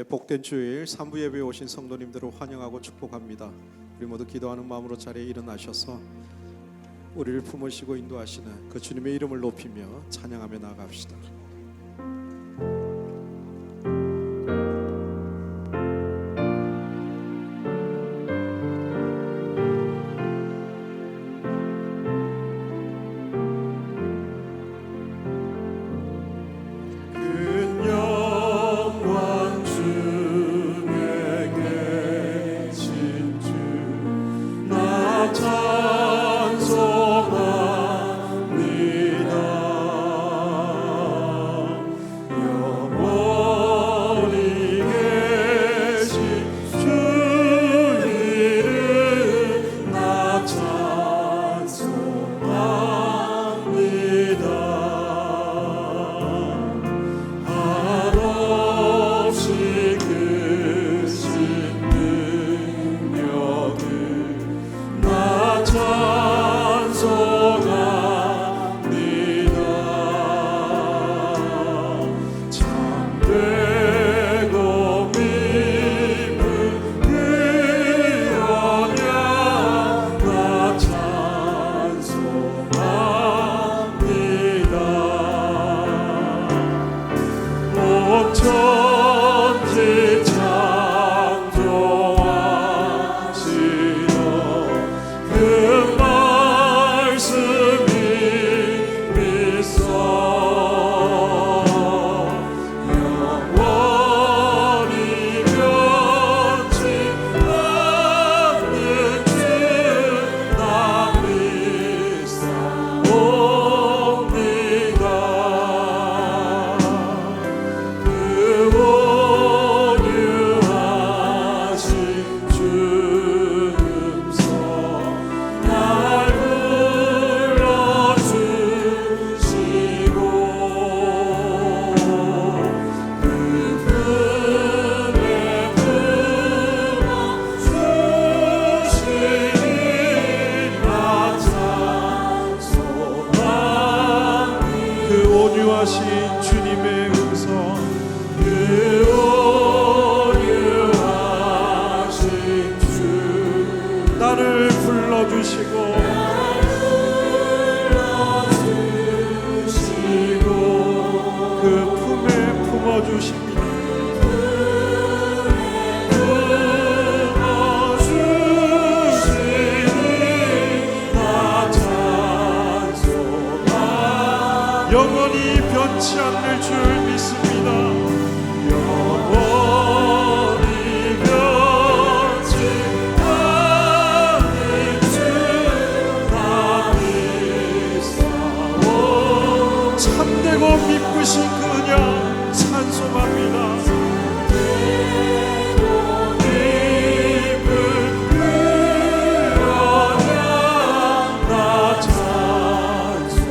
복된 주일 3부 예배에 오신 성도님들을 환영하고 축복합니다. 우리 모두 기도하는 마음으로 자리에 일어나셔서 우리를 품으시고 인도하시는 그 주님의 이름을 높이며 찬양하며 나아갑시다. 주님의 음성, 그 온유하신 주 나를 불러주시고 그 품에 품어주십니다. 영원히 변치 않을 줄 믿습니다. 영원히 변치 않을 줄 다 믿사오. 참되고 믿으신 그냥 찬송합니다. 나 찬송합니다.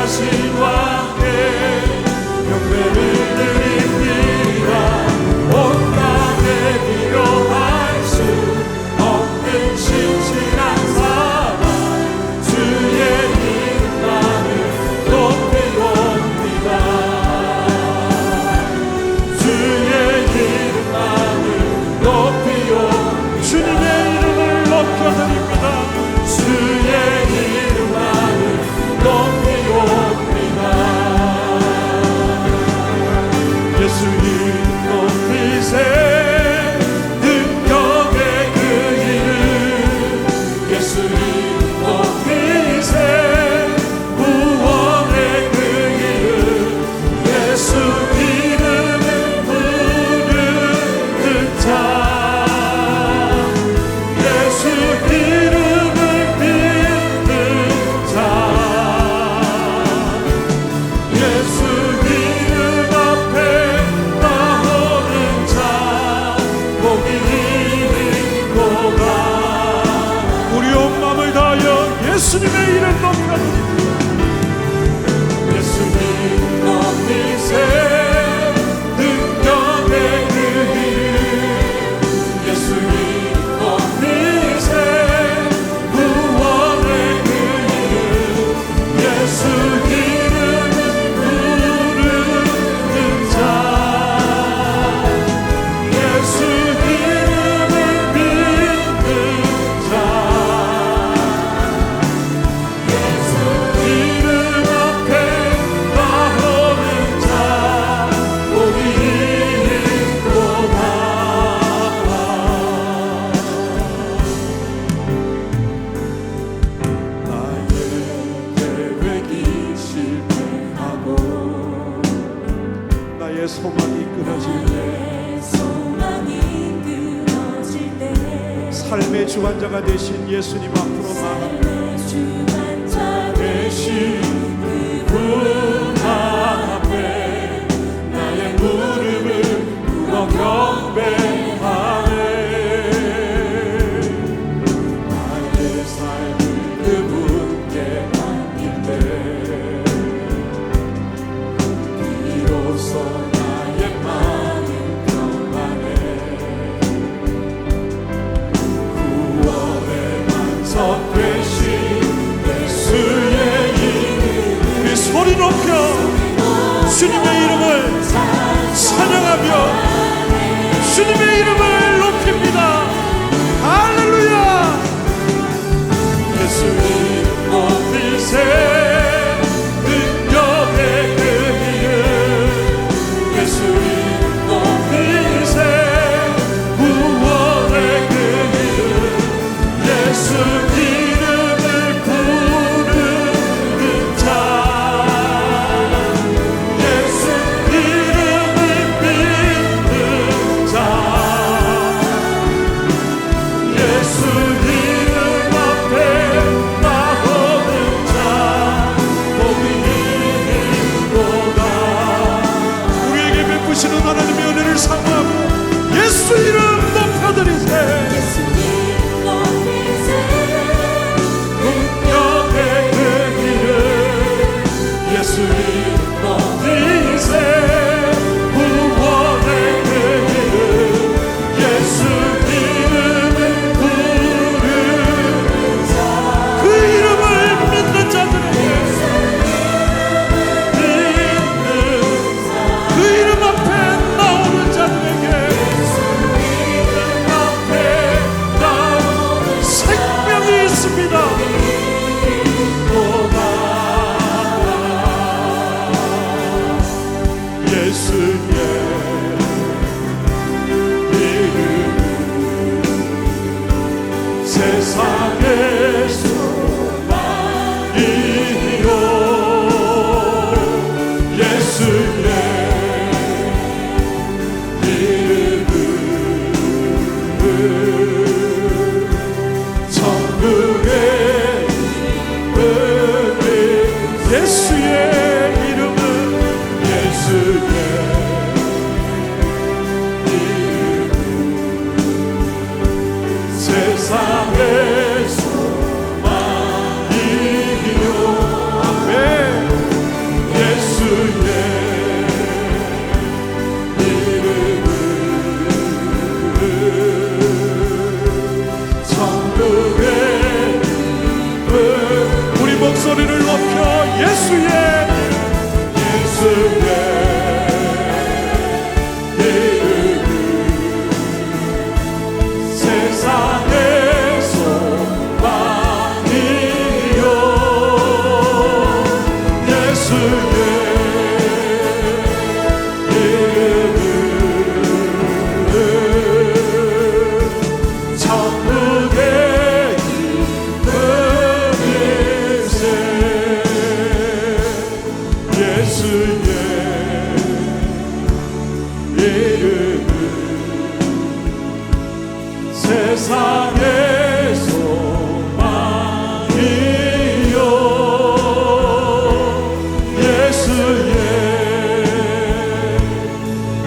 자신 왕께 경배를 드립니다. 온 땅에 비교할 수 없는 신실한 사랑 주의 이름만을 높이옵니다. 주의 이름만을 높이옵니다. 주님의 이름을 높여드립니다. 주의 이름만을 높이옵니다. 예수 이름 높이세 능력의 그 이름 예수 이름 높이세 구원의 그 이름 예수 이름을 부르는 자 예수 이름을 믿는 자 예수 이름 앞에 나오는 자 복이 있도다. 우리 온 마음을 다하여 예수님의 이름 높여드립니다. 예수님 높이세 능력의 그 이름 예수님 높이세 구원의 그 이름 예수 이름을 부르는 자 예수 이름을 믿는 자 예수 이름 앞에 나오는 자 복이 있도다. 나의 계획이 실패하고 나의 소망이 끊어질 때 소망이 끊어질 때 삶의 주관자가 되신 예수님 앞으로 나아갑니다. 주관자 대신 그분 앞에 나의 무릎을 꿇어 경배하네. 나의 삶을 그분께 맡길 때 비로소 나의 마음 평안해. 구원의 만석 되신 예수의 이름 우리 소리 높여 주님의 이름을 찬양하며 주님의 이름을 높입니다. 할렐루야. 예수 이름 높이세 능력의 그 이름 예수 이름 높이세 구원의 그 이름 예수 이름을 부르는 자 예수 이름을 믿는 자 예수 이름 앞에 나오는 자 복이 있도다. 우리에게 베푸시는 하나님의 은혜를 사모하고 예수 이름 높여드리세. 예수님 높이세 능력의 그 이름 예수 이름 높이세 구원의 그 이름 예수 이름을 부르는 자 그 이름을 믿는 자들에게 믿는 그 이름 앞에 나오는 자들에게 이름 앞에 나오는 생명이 있습니다. 예수의 이름 세상의 소망이요 예수의 이름은 천국의 이름은 예수의 이름은 예수의 세상의 소망이요 아멘. 세상의 소망이요 예수의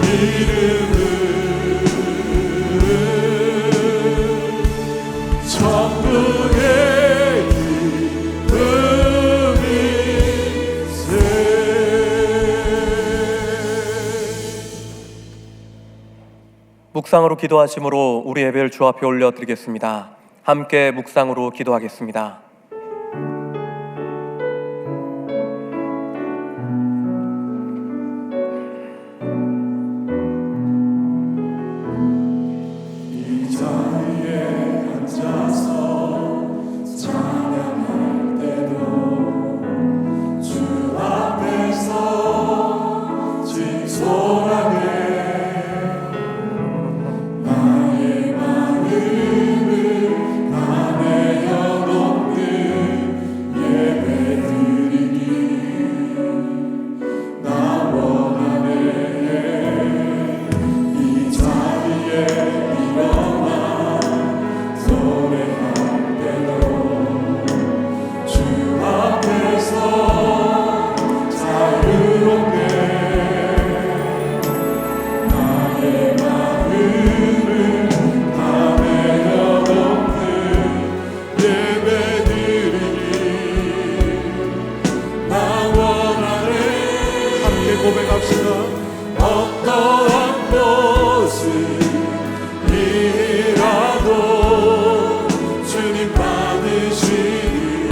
이름은 천국의 기쁨이세. 묵상으로 기도하심으로 우리 예배를 주 앞에 올려드리겠습니다. 함께 묵상으로 기도하겠습니다. 이 자리에 앉아서 찬양할 때도 주 앞에서 진솔하게 나의 마음을 다 내어놓는 예배드리기 나 원하네. 이 자리에 일어나 노래할 때도 주 앞에서 자유롭게 나의 마음을 다 내려놓는 예배드리기 나 원하네. 함께 고백합시다. 어떠한 곳이라도 주님 받으시리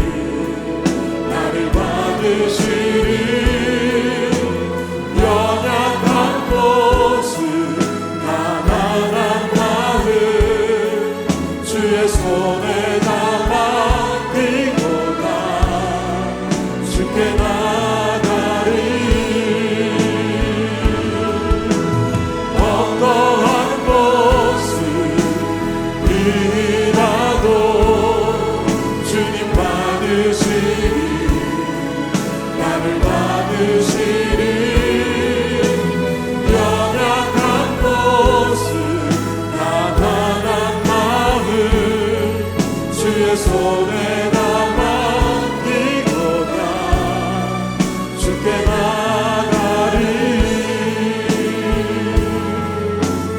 나를 받으시리. 연약한 곳은 가난한 마음 주의 손에 담아 드리고가 주께 나가리. 어떠한 곳이라도 주님 받으시리 나를 받으시리. 연약한 곳은 가난한 마음 주의 손에 담아 이고가 주께 나가리.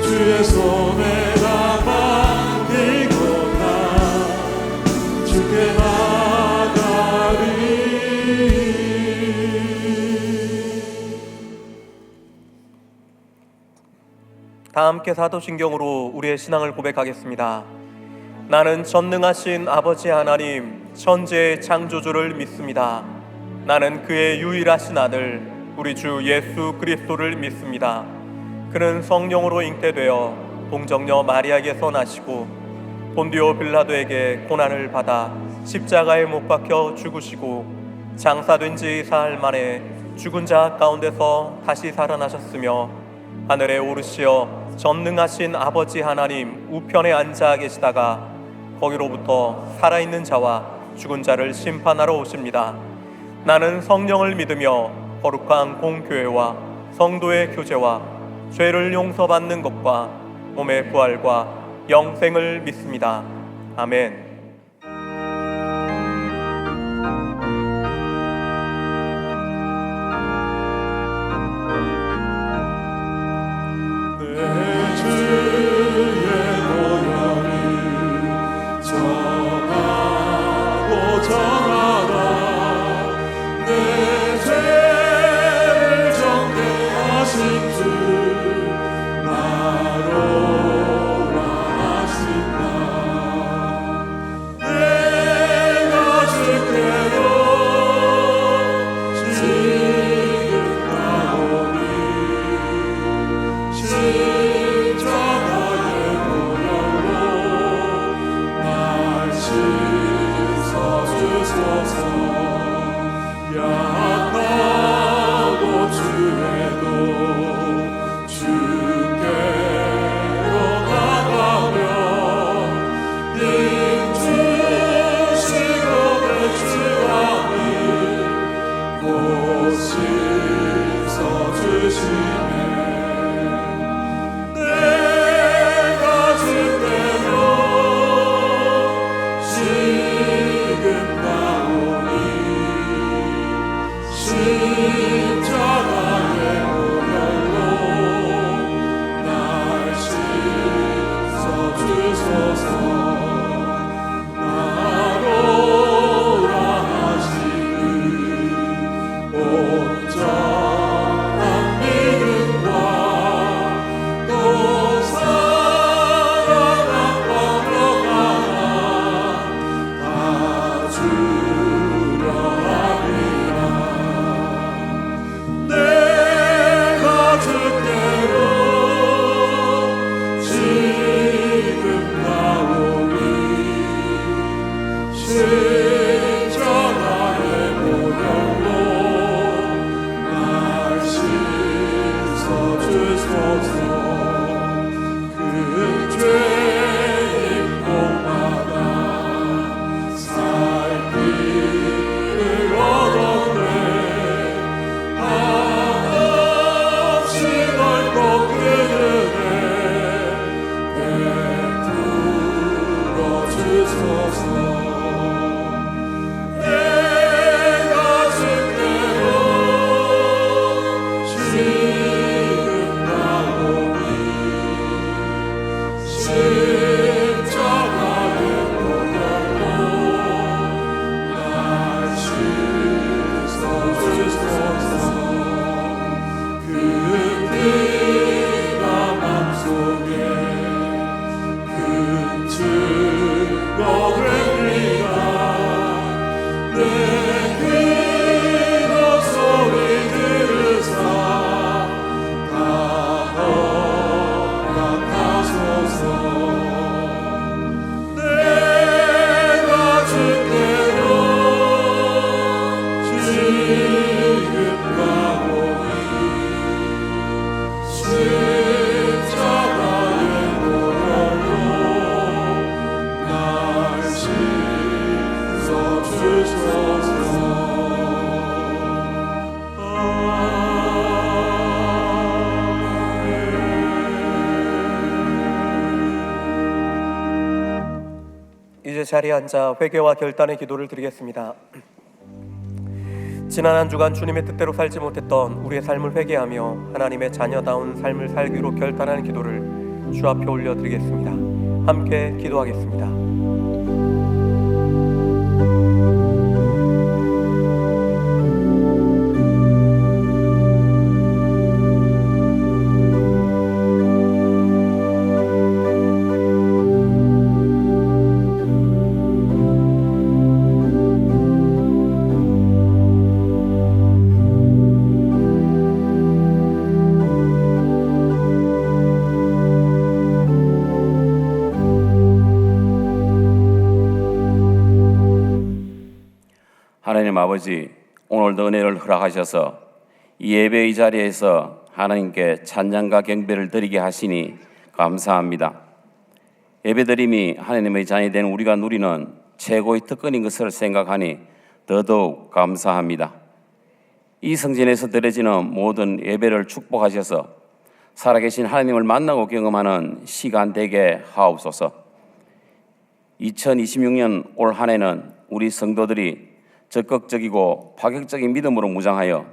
주의 손에 담아 이고가 주께 나가리. 다 함께 사도신경으로 우리의 신앙을 고백하겠습니다. 나는 전능하신 아버지 하나님 천지의 창조주를 믿습니다. 나는 그의 유일하신 아들 우리 주 예수 그리스도를 믿습니다. 그는 성령으로 잉태되어 동정녀 마리아에게서 나시고 본디오 빌라도에게 고난을 받아 십자가에 못 박혀 죽으시고 장사된 지 사흘 만에 죽은 자 가운데서 다시 살아나셨으며 하늘에 오르시어 전능하신 아버지 하나님 우편에 앉아 계시다가 거기로부터 살아있는 자와 죽은 자를 심판하러 오십니다. 나는 성령을 믿으며 거룩한 공교회와 성도의 교제와 죄를 용서받는 것과 몸의 부활과 영생을 믿습니다. 아멘. 내 주의 노여를 전하고 전하라. 내 죄를 정죄하신 주 나로 하신다. 씻어주시네. 내가 주께로 지금 나오니 십자가의 보혈로 날 씻어주소서. 나로라 하시니 온전한 믿음과 또 사랑한 마음으로 다 주려 합니다. 내가 주께로 지금 나오니 십자가의 보혈로 날 씻어주소서. 그 죄인 복마다 살 길을 얻었네. 한없이 넓고 큰 은혜 베풀어 주소서. 내가 주께로 지금 나오니 십자가의 보혈로 날 씻어주소서. 그 피가 맘속에 큰 증거 됩니다. 내 기도 소리 들으사 다 허락하소서. 내가 주께로 지금 가오니 십자가의 보혈로 날 씻어주소서. 이제 자리에 앉아 회개와 결단의 기도를 드리겠습니다. 지난 한 주간 주님의 뜻대로 살지 못했던 우리의 삶을 회개하며 하나님의 자녀다운 삶을 살기로 결단하는 기도를 주 앞에 올려드리겠습니다. 함께 기도하겠습니다. 하나님 아버지, 오늘도 은혜를 허락하셔서 이 예배의 자리에서 하나님께 찬양과 경배를 드리게 하시니 감사합니다. 예배드림이 하나님의 자녀이 된 우리가 누리는 최고의 특권인 것을 생각하니 더더욱 감사합니다. 이 성전에서 드려지는 모든 예배를 축복하셔서 살아계신 하나님을 만나고 경험하는 시간 되게 하옵소서. 2026년 올 한 해는 우리 성도들이 적극적이고 파격적인 믿음으로 무장하여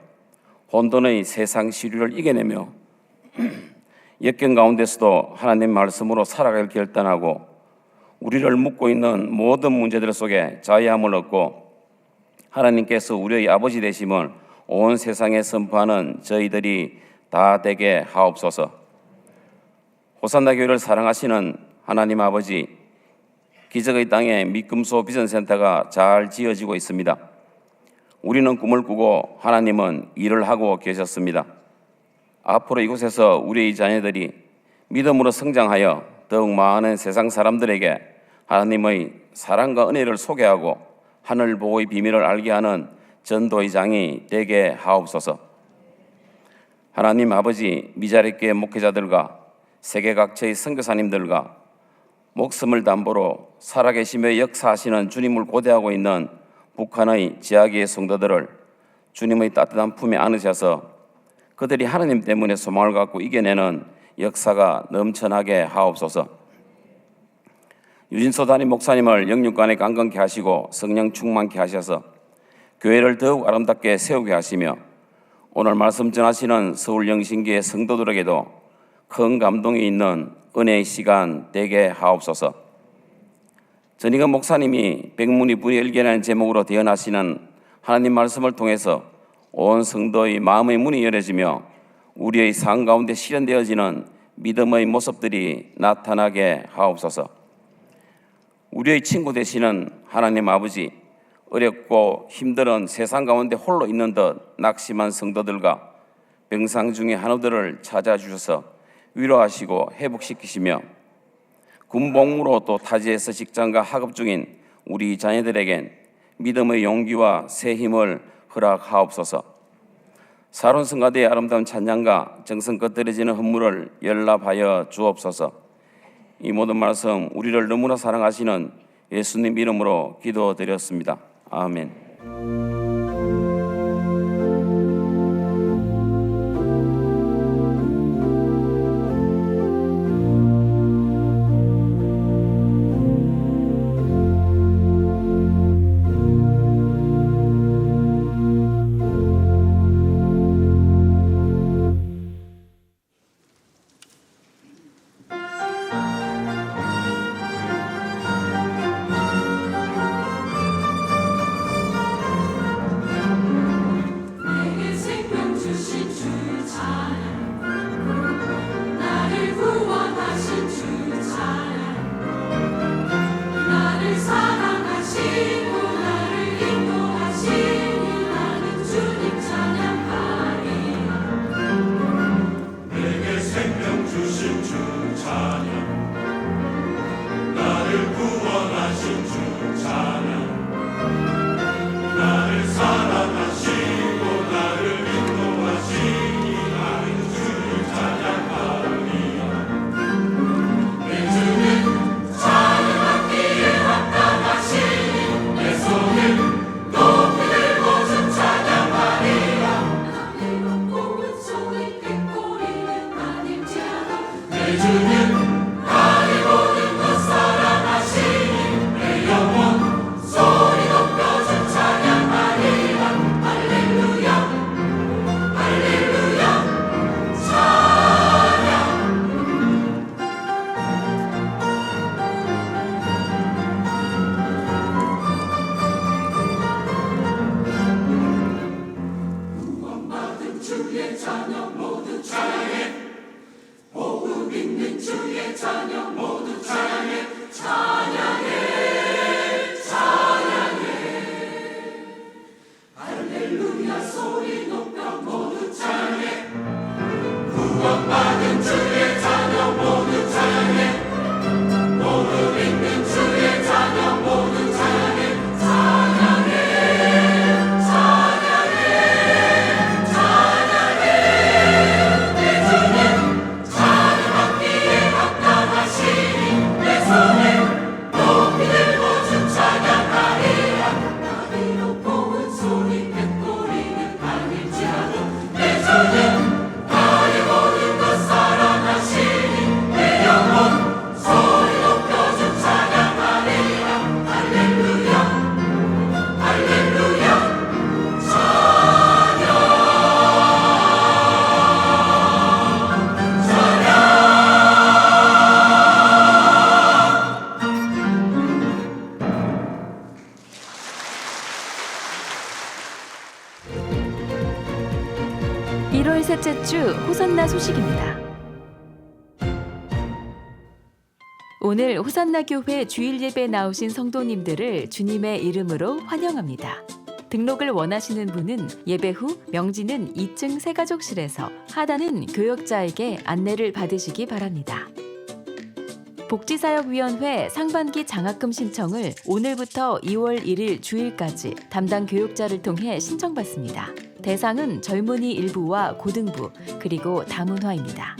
혼돈의 세상 시류를 이겨내며 역경 가운데서도 하나님 말씀으로 살아갈 결단하고 우리를 묶고 있는 모든 문제들 속에 자유함을 얻고 하나님께서 우리의 아버지 되심을 온 세상에 선포하는 저희들이 다 되게 하옵소서. 호산나 교회를 사랑하시는 하나님 아버지, 기적의 땅에 미금소 비전센터가 잘 지어지고 있습니다. 우리는 꿈을 꾸고 하나님은 일을 하고 계셨습니다. 앞으로 이곳에서 우리의 자녀들이 믿음으로 성장하여 더욱 많은 세상 사람들에게 하나님의 사랑과 은혜를 소개하고 하늘 보호의 비밀을 알게 하는 전도의 장이 되게 하옵소서. 하나님 아버지, 미자립교회 목회자들과 세계 각처의 선교사님들과 목숨을 담보로 살아계시며 역사하시는 주님을 고대하고 있는 북한의 지하교회 성도들을 주님의 따뜻한 품에 안으셔서 그들이 하나님 때문에 소망을 갖고 이겨내는 역사가 넘쳐나게 하옵소서. 유진소 담임 목사님을 영육간에 강건케 하시고 성령 충만케 하셔서 교회를 더욱 아름답게 세우게 하시며 오늘 말씀 전하시는 서울 영신교회 성도들에게도 큰 감동이 있는 은혜의 시간 되게 하옵소서. 전희근 목사님이 백문이 불여일견이라는 제목으로 대언하시는 하나님 말씀을 통해서 온 성도의 마음의 문이 열어지며 우리의 삶 가운데 실현되어지는 믿음의 모습들이 나타나게 하옵소서. 우리의 친구 되시는 하나님 아버지, 어렵고 힘든 세상 가운데 홀로 있는 듯 낙심한 성도들과 병상 중에 한우들을 찾아주셔서 위로하시고 회복시키시며 군복무로 또 타지에서 직장과 학업 중인 우리 자녀들에겐 믿음의 용기와 새 힘을 허락하옵소서. 사론 성가대의 아름다운 찬양과 정성껏 드려지는 헌물을 연락하여 주옵소서. 이 모든 말씀 우리를 너무나 사랑하시는 예수님 이름으로 기도드렸습니다. 아멘. 내게 생명 주신 주 찬양 나를 구원하신 주 찬양 나를 사랑하시고 나를 인도하시니 나는 주님 찬양하리 내게 생명 주신 주 찬양 나를 구원하신 주 찬양 나를 사랑하시고 나를 인도하시니 나는 주님 찬양하리 내 주는 찬양받기에 합당하시니 내 손을 높이 들고 주 찬양하리라 나비로 뽑은 소리 꾀꼬리는 아닐지라도 내 주는 나의 모든 것 사랑하시니 내 영혼 소리 높여 주 찬양하리라 할렐루야 할렐루야 찬양 구원받은 주의 자녀 모두 찬양해 복음 있는 주의 자녀 모두 찬양해 찬양해 찬양해 할렐루야 소리 높여 모두 찬양해 구원받은 주의 자녀 모두 찬양해 복음 있는 주의 자녀 모두 찬양해 찬양해 찬양해 찬양해 내 주님 찬양받기에 합당하시니 내 손을 높이 들고 주 찬양하리라 나비로 뽑은 소리 꾀꼬리는 아닐지라도 내 주님 나의 모든 것 사랑하시니 내 영혼 소리 높여 주 찬양하리라 할렐루야 할렐루야 찬양 1월 셋째 주 호산나 소식입니다. 오늘 호산나 교회 주일 예배에 나오신 성도님들을 주님의 이름으로 환영합니다. 등록을 원하시는 분은 예배 후 명지는 2층 새가족실에서 하단은 교역자에게 안내를 받으시기 바랍니다. 복지사역위원회 상반기 장학금 신청을 오늘부터 2월 1일 주일까지 담당 교육자를 통해 신청받습니다. 대상은 젊은이 일부와 고등부 그리고 다문화입니다.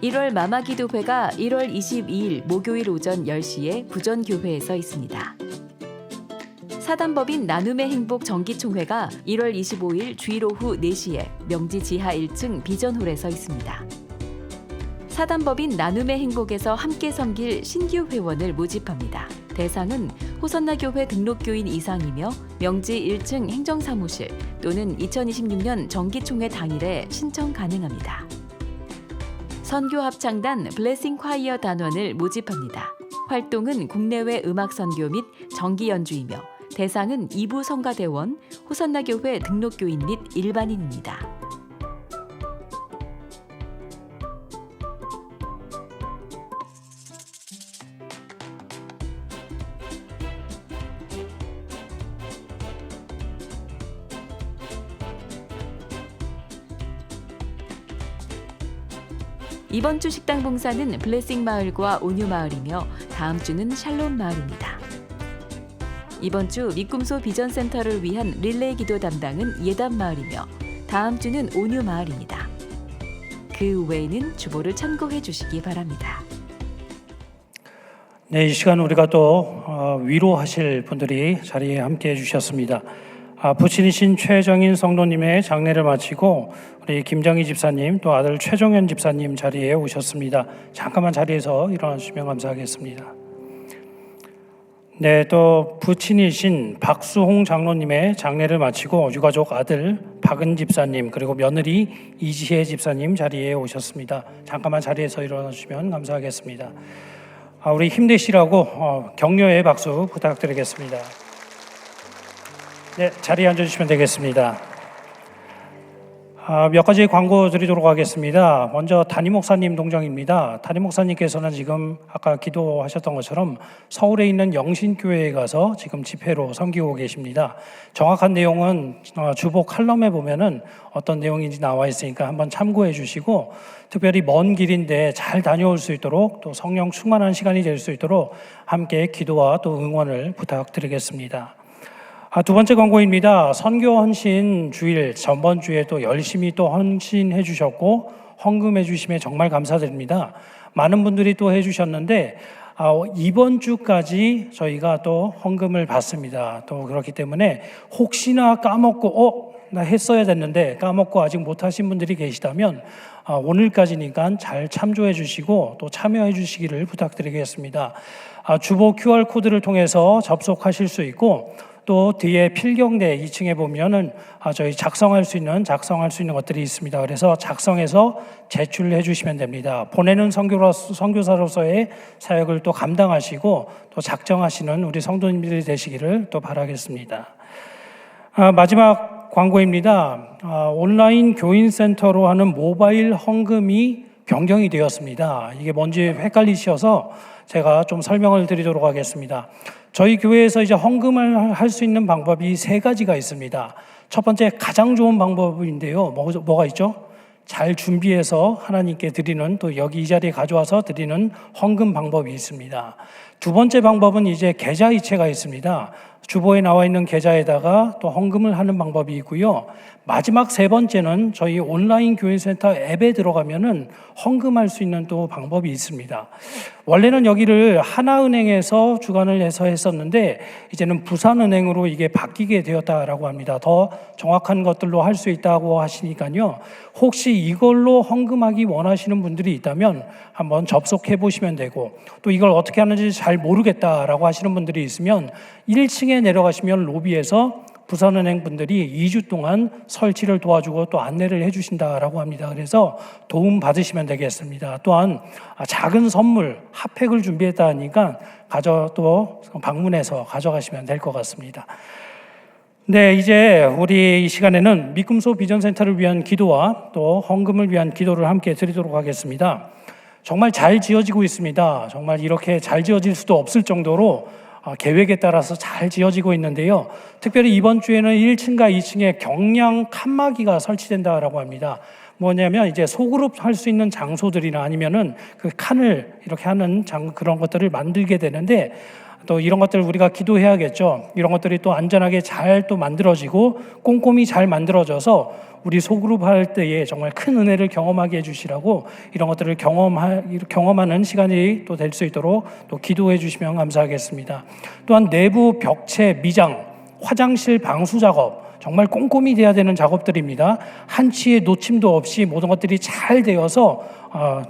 1월 마마기도회가 1월 22일 목요일 오전 10시에 부전교회에서 있습니다. 사단법인 나눔의 행복 정기총회가 1월 25일 주일 오후 4시에 명지 지하 1층 비전홀에서 있습니다. 사단법인 나눔의 행복에서 함께 섬길 신규 회원을 모집합니다. 대상은 호선나교회 등록교인 이상이며 명지 1층 행정사무실 또는 2026년 정기총회 당일에 신청 가능합니다. 선교합창단 블레싱 콰이어 단원을 모집합니다. 활동은 국내외 음악 선교 및 정기 연주이며 대상은 2부 성가대원, 호선나교회 등록교인 및 일반인입니다. 이번 주 식당 봉사는 블레싱 마을과 온유 마을이며 다음 주는 샬롬 마을입니다. 이번 주 미꿈소 비전센터를 위한 릴레이 기도 담당은 예담 마을이며 다음 주는 온유 마을입니다. 그 외에는 주보를 참고해 주시기 바랍니다. 네, 이 시간 우리가 또 위로하실 분들이 자리에 함께해 주셨습니다. 부친이신 최정인 성도님의 장례를 마치고 우리 김정희 집사님 또 아들 최종현 집사님 자리에 오셨습니다. 잠깐만 자리에서 일어나 주시면 감사하겠습니다. 네, 또 부친이신 박수홍 장로님의 장례를 마치고 유가족 아들 박은 집사님 그리고 며느리 이지혜 집사님 자리에 오셨습니다. 잠깐만 자리에서 일어나 주시면 감사하겠습니다. 우리 힘내시라고 격려의 박수 부탁드리겠습니다. 네, 자리에 앉아주시면 되겠습니다. 몇 가지 광고 드리도록 하겠습니다. 먼저 담임 목사님 동정입니다. 담임 목사님께서는 지금 아까 기도하셨던 것처럼 서울에 있는 영신교회에 가서 지금 집회로 섬기고 계십니다. 정확한 내용은 주보 칼럼에 보면은 어떤 내용인지 나와 있으니까 한번 참고해 주시고 특별히 먼 길인데 잘 다녀올 수 있도록 또 성령 충만한 시간이 될 수 있도록 함께 기도와 또 응원을 부탁드리겠습니다. 두 번째 광고입니다. 선교 헌신 주일 전번 주에 또 열심히 또 헌신해 주셨고 헌금해 주심에 정말 감사드립니다. 많은 분들이 또 해 주셨는데 이번 주까지 저희가 또 헌금을 받습니다. 또 그렇기 때문에 혹시나 까먹고 나 했어야 됐는데 까먹고 아직 못 하신 분들이 계시다면 오늘까지니까 잘 참조해 주시고 또 참여해 주시기를 부탁드리겠습니다. 주보 QR코드를 통해서 접속하실 수 있고 또 뒤에 필경대 2층에 보면은 저희 작성할 수 있는 것들이 있습니다. 그래서 작성해서 제출해 주시면 됩니다. 보내는 선교사로서의 사역을 또 감당하시고 또 작정하시는 우리 성도님들이 되시기를 또 바라겠습니다. 마지막 광고입니다. 온라인 교인센터로 하는 모바일 헌금이 변경이 되었습니다. 이게 뭔지 헷갈리셔서 제가 좀 설명을 드리도록 하겠습니다. 저희 교회에서 이제 헌금을 할 수 있는 방법이 3가지가 있습니다. 첫 번째 가장 좋은 방법인데요. 뭐가 있죠? 잘 준비해서 하나님께 드리는 또 여기 이 자리에 가져와서 드리는 헌금 방법이 있습니다. 두 번째 방법은 이제 계좌 이체가 있습니다. 주보에 나와 있는 계좌에다가 또 헌금을 하는 방법이 있고요. 마지막 3번째는 저희 온라인 교인센터 앱에 들어가면은 헌금할 수 있는 또 방법이 있습니다. 원래는 여기를 하나은행에서 주관을 해서 했었는데 이제는 부산은행으로 이게 바뀌게 되었다라고 합니다. 더 정확한 것들로 할 수 있다고 하시니까요. 혹시 이걸로 헌금하기 원하시는 분들이 있다면 한번 접속해 보시면 되고 또 이걸 어떻게 하는지 잘 모르겠다라고 하시는 분들이 있으면 1층에 내려가시면 로비에서 부산은행 분들이 2주 동안 설치를 도와주고 또 안내를 해주신다라고 합니다. 그래서 도움 받으시면 되겠습니다. 또한 작은 선물, 핫팩을 준비했다 하니까 또 방문해서 가져가시면 될 것 같습니다. 네, 이제 우리 이 시간에는 미꿈소 비전센터를 위한 기도와 또 헌금을 위한 기도를 함께 드리도록 하겠습니다. 정말 잘 지어지고 있습니다. 정말 이렇게 잘 지어질 수도 없을 정도로 계획에 따라서 잘 지어지고 있는데요. 특별히 이번 주에는 1층과 2층에 경량 칸막이가 설치된다라고 합니다. 뭐냐면 이제 소그룹 할 수 있는 장소들이나 아니면은 그 칸을 이렇게 하는 그런 것들을 만들게 되는데 또 이런 것들 우리가 기도해야겠죠. 이런 것들이 또 안전하게 잘 또 만들어지고 꼼꼼히 잘 만들어져서 우리 소그룹 할 때에 정말 큰 은혜를 경험하게 해주시라고 이런 것들을 경험하는 시간이 또 될 수 있도록 또 기도해 주시면 감사하겠습니다. 또한 내부 벽체 미장 화장실 방수 작업, 정말 꼼꼼히 돼야 되는 작업들입니다. 한치의 놓침도 없이 모든 것들이 잘 되어서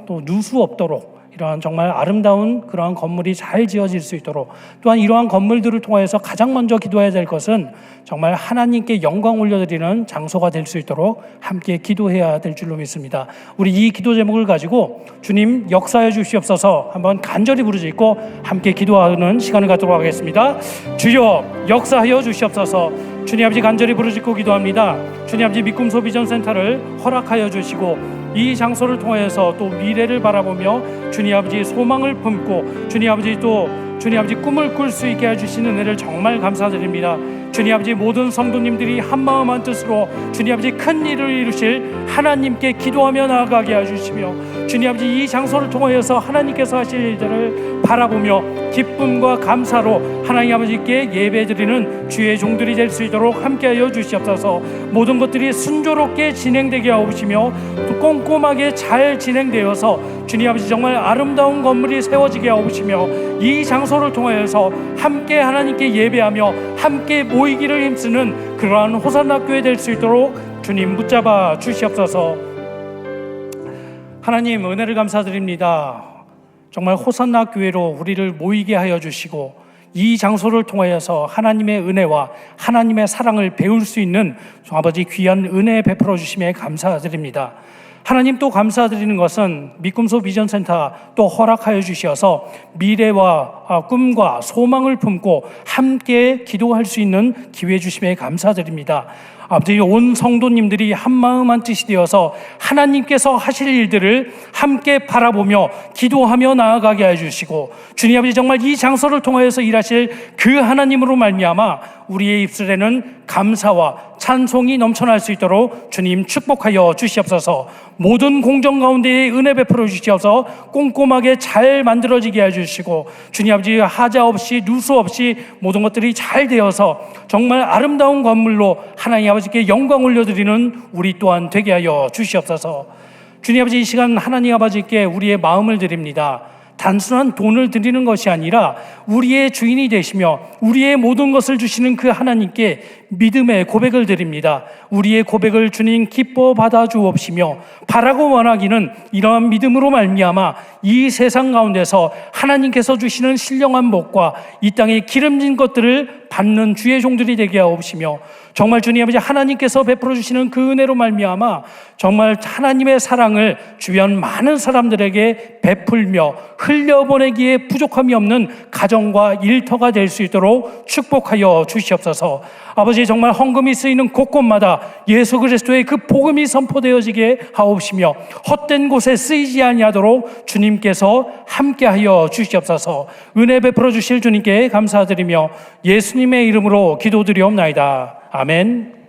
또 누수 없도록 이러한 정말 아름다운 그러한 건물이 잘 지어질 수 있도록, 또한 이러한 건물들을 통해서 가장 먼저 기도해야 될 것은 정말 하나님께 영광 올려드리는 장소가 될 수 있도록 함께 기도해야 될 줄로 믿습니다. 우리 이 기도 제목을 가지고 주님 역사해 주시옵소서 한번 간절히 부르짖고 함께 기도하는 시간을 갖도록 하겠습니다. 주여 역사하여 주시옵소서. 주님 아버지 간절히 부르짖고 기도합니다. 주님 아버지 믿음소 비전센터를 허락하여 주시고 이 장소를 통해서 또 미래를 바라보며 주님 아버지 소망을 품고 주님 아버지 또 주님 아버지 꿈을 꿀 수 있게 해주시는 은혜를 정말 감사드립니다. 주님 아버지 모든 성도님들이 한마음 한뜻으로 주님 아버지 큰 일을 이루실 하나님께 기도하며 나아가게 해주시며 주님 아버지 이 장소를 통하여서 하나님께서 하실 일들을 바라보며 기쁨과 감사로 하나님 아버지께 예배드리는 주의 종들이 될 수 있도록 함께하여 주시옵소서. 모든 것들이 순조롭게 진행되게 하옵시며 또 꼼꼼하게 잘 진행되어서 주님 아버지 정말 아름다운 건물이 세워지게 하옵시며 이 장소를 통하여서 함께 하나님께 예배하며 함께 모이기를 힘쓰는 그러한 호산나 교회 될 수 있도록 주님 붙잡아 주시옵소서. 하나님 은혜를 감사드립니다. 정말 호산나 교회로 우리를 모이게 하여 주시고 이 장소를 통하여서 하나님의 은혜와 하나님의 사랑을 배울 수 있는 아버지 귀한 은혜 베풀어 주심에 감사드립니다. 하나님 또 감사드리는 것은 믿음소 비전센터 또 허락하여 주셔서 미래와 꿈과 소망을 품고 함께 기도할 수 있는 기회 주심에 감사드립니다. 아버지 온 성도님들이 한마음 한뜻이 되어서 하나님께서 하실 일들을 함께 바라보며 기도하며 나아가게 해주시고 주님 아버지 정말 이 장소를 통하여서 일하실 그 하나님으로 말미암아 우리의 입술에는 감사와 찬송이 넘쳐날 수 있도록 주님 축복하여 주시옵소서. 모든 공정 가운데에 은혜 베풀어 주시옵소서. 꼼꼼하게 잘 만들어지게 해주시고 주님 아버지 하자 없이 누수 없이 모든 것들이 잘 되어서 정말 아름다운 건물로 하나님 아버지께 영광 올려드리는 우리 또한 되게 하여 주시옵소서. 주님 아버지 이 시간 하나님 아버지께 우리의 마음을 드립니다. 단순한 돈을 드리는 것이 아니라 우리의 주인이 되시며 우리의 모든 것을 주시는 그 하나님께 믿음의 고백을 드립니다. 우리의 고백을 주님 기뻐 받아 주옵시며 바라고 원하기는 이러한 믿음으로 말미암아 이 세상 가운데서 하나님께서 주시는 신령한 복과 이 땅의 기름진 것들을 받는 주의 종들이 되게 하옵시며 정말 주님 아버지 하나님께서 베풀어 주시는 그 은혜로 말미암아 정말 하나님의 사랑을 주변 많은 사람들에게 베풀며 흘려보내기에 부족함이 없는 가정과 일터가 될 수 있도록 축복하여 주시옵소서. 아버지 정말 헌금이 쓰이는 곳곳마다 예수 그리스도의 그 복음이 선포되어지게 하옵시며 헛된 곳에 쓰이지 아니하도록 주님께서 함께하여 주시옵소서. 은혜 베풀어 주실 주님께 감사드리며 예수님의 이름으로 기도드리옵나이다. 아멘.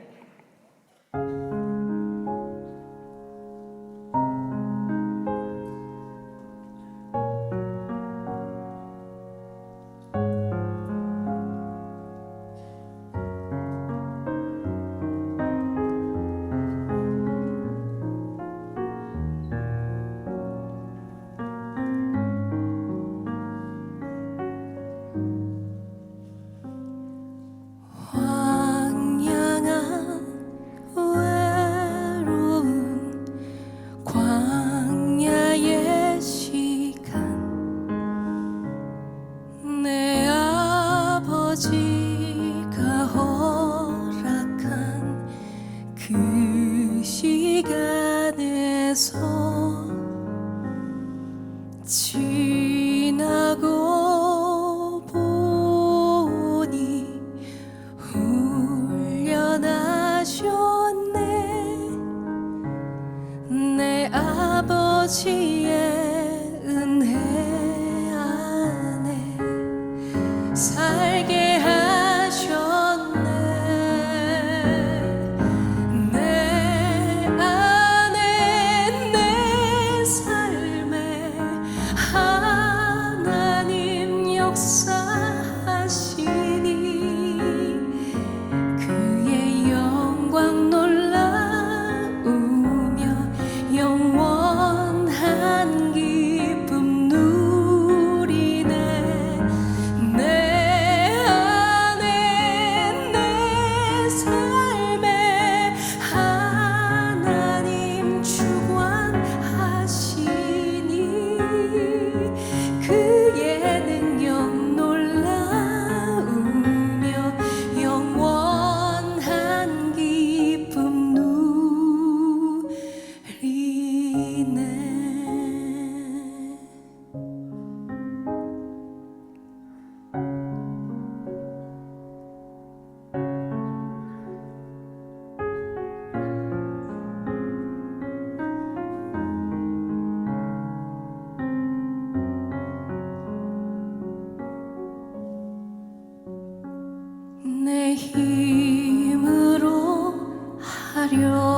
지나고 보니 훈련하셨네. 내 아버지의 은혜 안에 살게 하셨네. 내 안에 내 삶에 하나님 역사하시니 그의 영광 놀라우며 영원한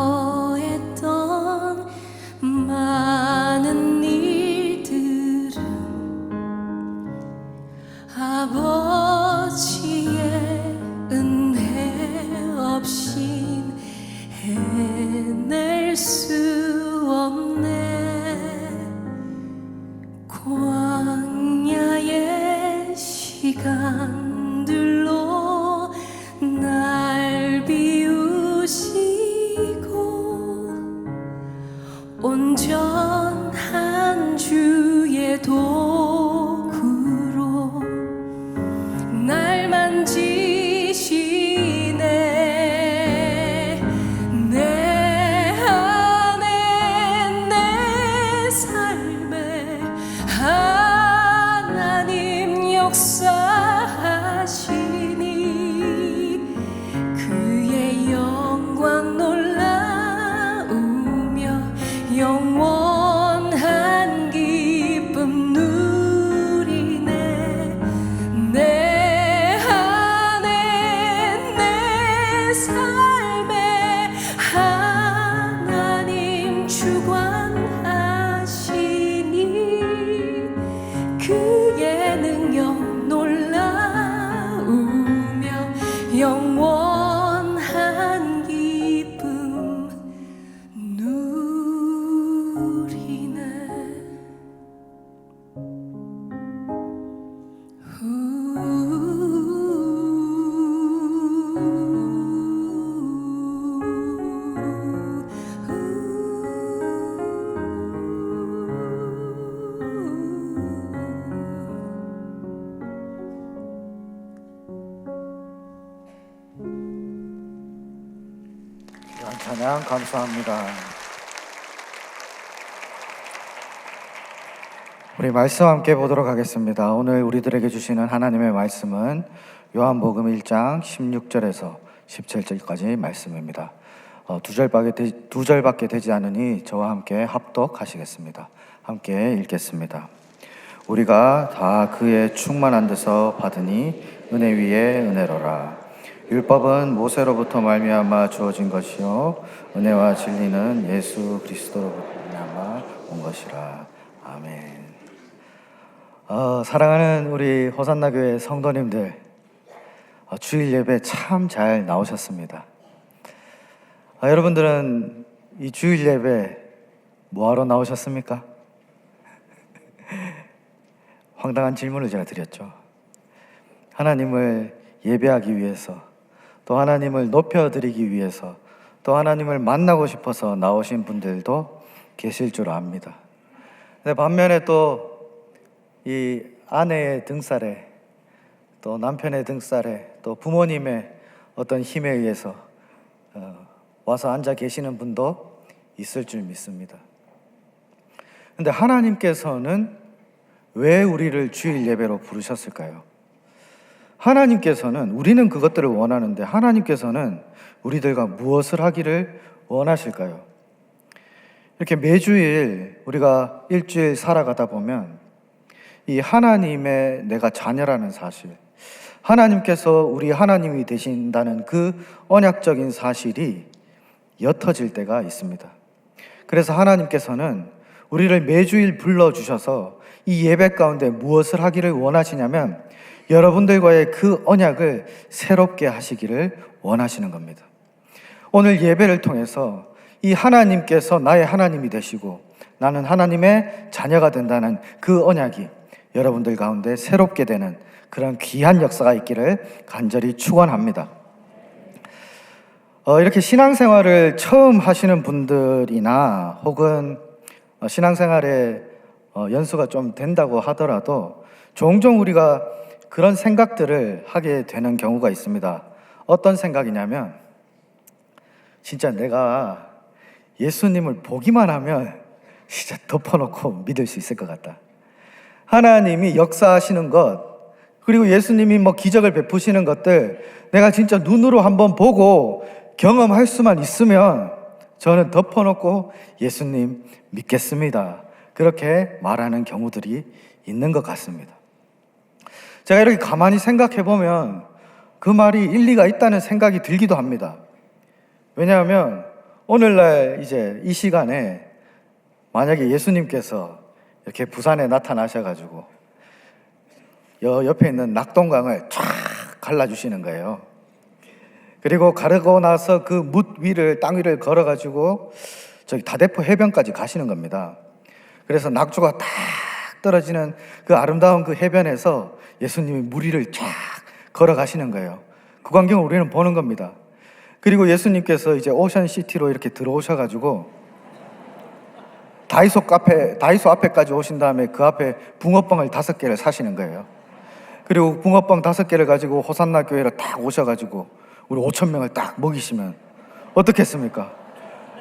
더했던 많은 일들은 아버지의 은혜 없인 해낼 수 없네. 광야의 시간들로 날 비우시고 온전한 주의 도구로 날 만지시네. 내 안에 내 삶에 하나님 역사하시니 그의 영광 놀라우며 영원한 기쁨 누리네. 내 안에 내 삶에 하나님 주관하시니 그의 능력 놀라우며 영원한 기쁨 누리네. 귀한 찬양 감사합니다. 우리 말씀 함께 보도록 하겠습니다. 오늘 우리들에게 주시는 하나님의 말씀은 요한복음 1장 16절에서 17절까지 말씀입니다. 두 절밖에 되지 않으니 저와 함께 합독하시겠습니다. 함께 읽겠습니다. 우리가 다 그의 충만한 데서 받으니 은혜 위에 은혜로라. 율법은 모세로부터 말미암아 주어진 것이요 은혜와 진리는 예수 그리스도로부터 말미암아 온 것이라. 아멘. 사랑하는 우리 호산나 교회 성도님들, 주일 예배 참 잘 나오셨습니다. 여러분들은 이 주일 예배 뭐하러 나오셨습니까? 황당한 질문을 제가 드렸죠. 하나님을 예배하기 위해서, 또 하나님을 높여드리기 위해서, 또 하나님을 만나고 싶어서 나오신 분들도 계실 줄 압니다. 근데 반면에 또 이 아내의 등살에, 또 남편의 등살에, 또 부모님의 어떤 힘에 의해서 와서 앉아 계시는 분도 있을 줄 믿습니다. 근데 하나님께서는 왜 우리를 주일 예배로 부르셨을까요? 하나님께서는, 우리는 그것들을 원하는데 하나님께서는 우리들과 무엇을 하기를 원하실까요? 이렇게 매주일 우리가 일주일 살아가다 보면 이 하나님의 내가 자녀라는 사실, 하나님께서 우리 하나님이 되신다는 그 언약적인 사실이 옅어질 때가 있습니다. 그래서 하나님께서는 우리를 매주일 불러주셔서 이 예배 가운데 무엇을 하기를 원하시냐면 여러분들과의 그 언약을 새롭게 하시기를 원하시는 겁니다. 오늘 예배를 통해서 이 하나님께서 나의 하나님이 되시고 나는 하나님의 자녀가 된다는 그 언약이 여러분들 가운데 새롭게 되는 그런 귀한 역사가 있기를 간절히 축원합니다. 이렇게 신앙생활을 처음 하시는 분들이나 혹은 신앙생활에 연수가 좀 된다고 하더라도 종종 우리가 그런 생각들을 하게 되는 경우가 있습니다. 어떤 생각이냐면 진짜 내가 예수님을 보기만 하면 진짜 덮어놓고 믿을 수 있을 것 같다. 하나님이 역사하시는 것, 그리고 예수님이 기적을 베푸시는 것들 내가 진짜 눈으로 한번 보고 경험할 수만 있으면 저는 덮어놓고 예수님 믿겠습니다. 그렇게 말하는 경우들이 있는 것 같습니다. 제가 이렇게 가만히 생각해 보면 그 말이 일리가 있다는 생각이 들기도 합니다. 왜냐하면 오늘날 이제 이 시간에 만약에 예수님께서 이렇게 부산에 나타나셔가지고 옆에 있는 낙동강을 쫙 갈라주시는 거예요. 그리고 가르고 나서 그 뭇 위를, 땅 위를 걸어가지고 저기 다대포 해변까지 가시는 겁니다. 그래서 낙조가 딱 떨어지는 그 아름다운 그 해변에서 예수님이 물 위를 쫙 걸어가시는 거예요. 그 광경을 우리는 보는 겁니다. 그리고 예수님께서 이제 오션시티로 이렇게 들어오셔가지고 다이소 앞에까지 오신 다음에 그 앞에 붕어빵을 5개를 사시는 거예요. 그리고 붕어빵 5개를 가지고 호산나 교회로 딱 오셔가지고 우리 5,000명을 딱 먹이시면 어떻겠습니까?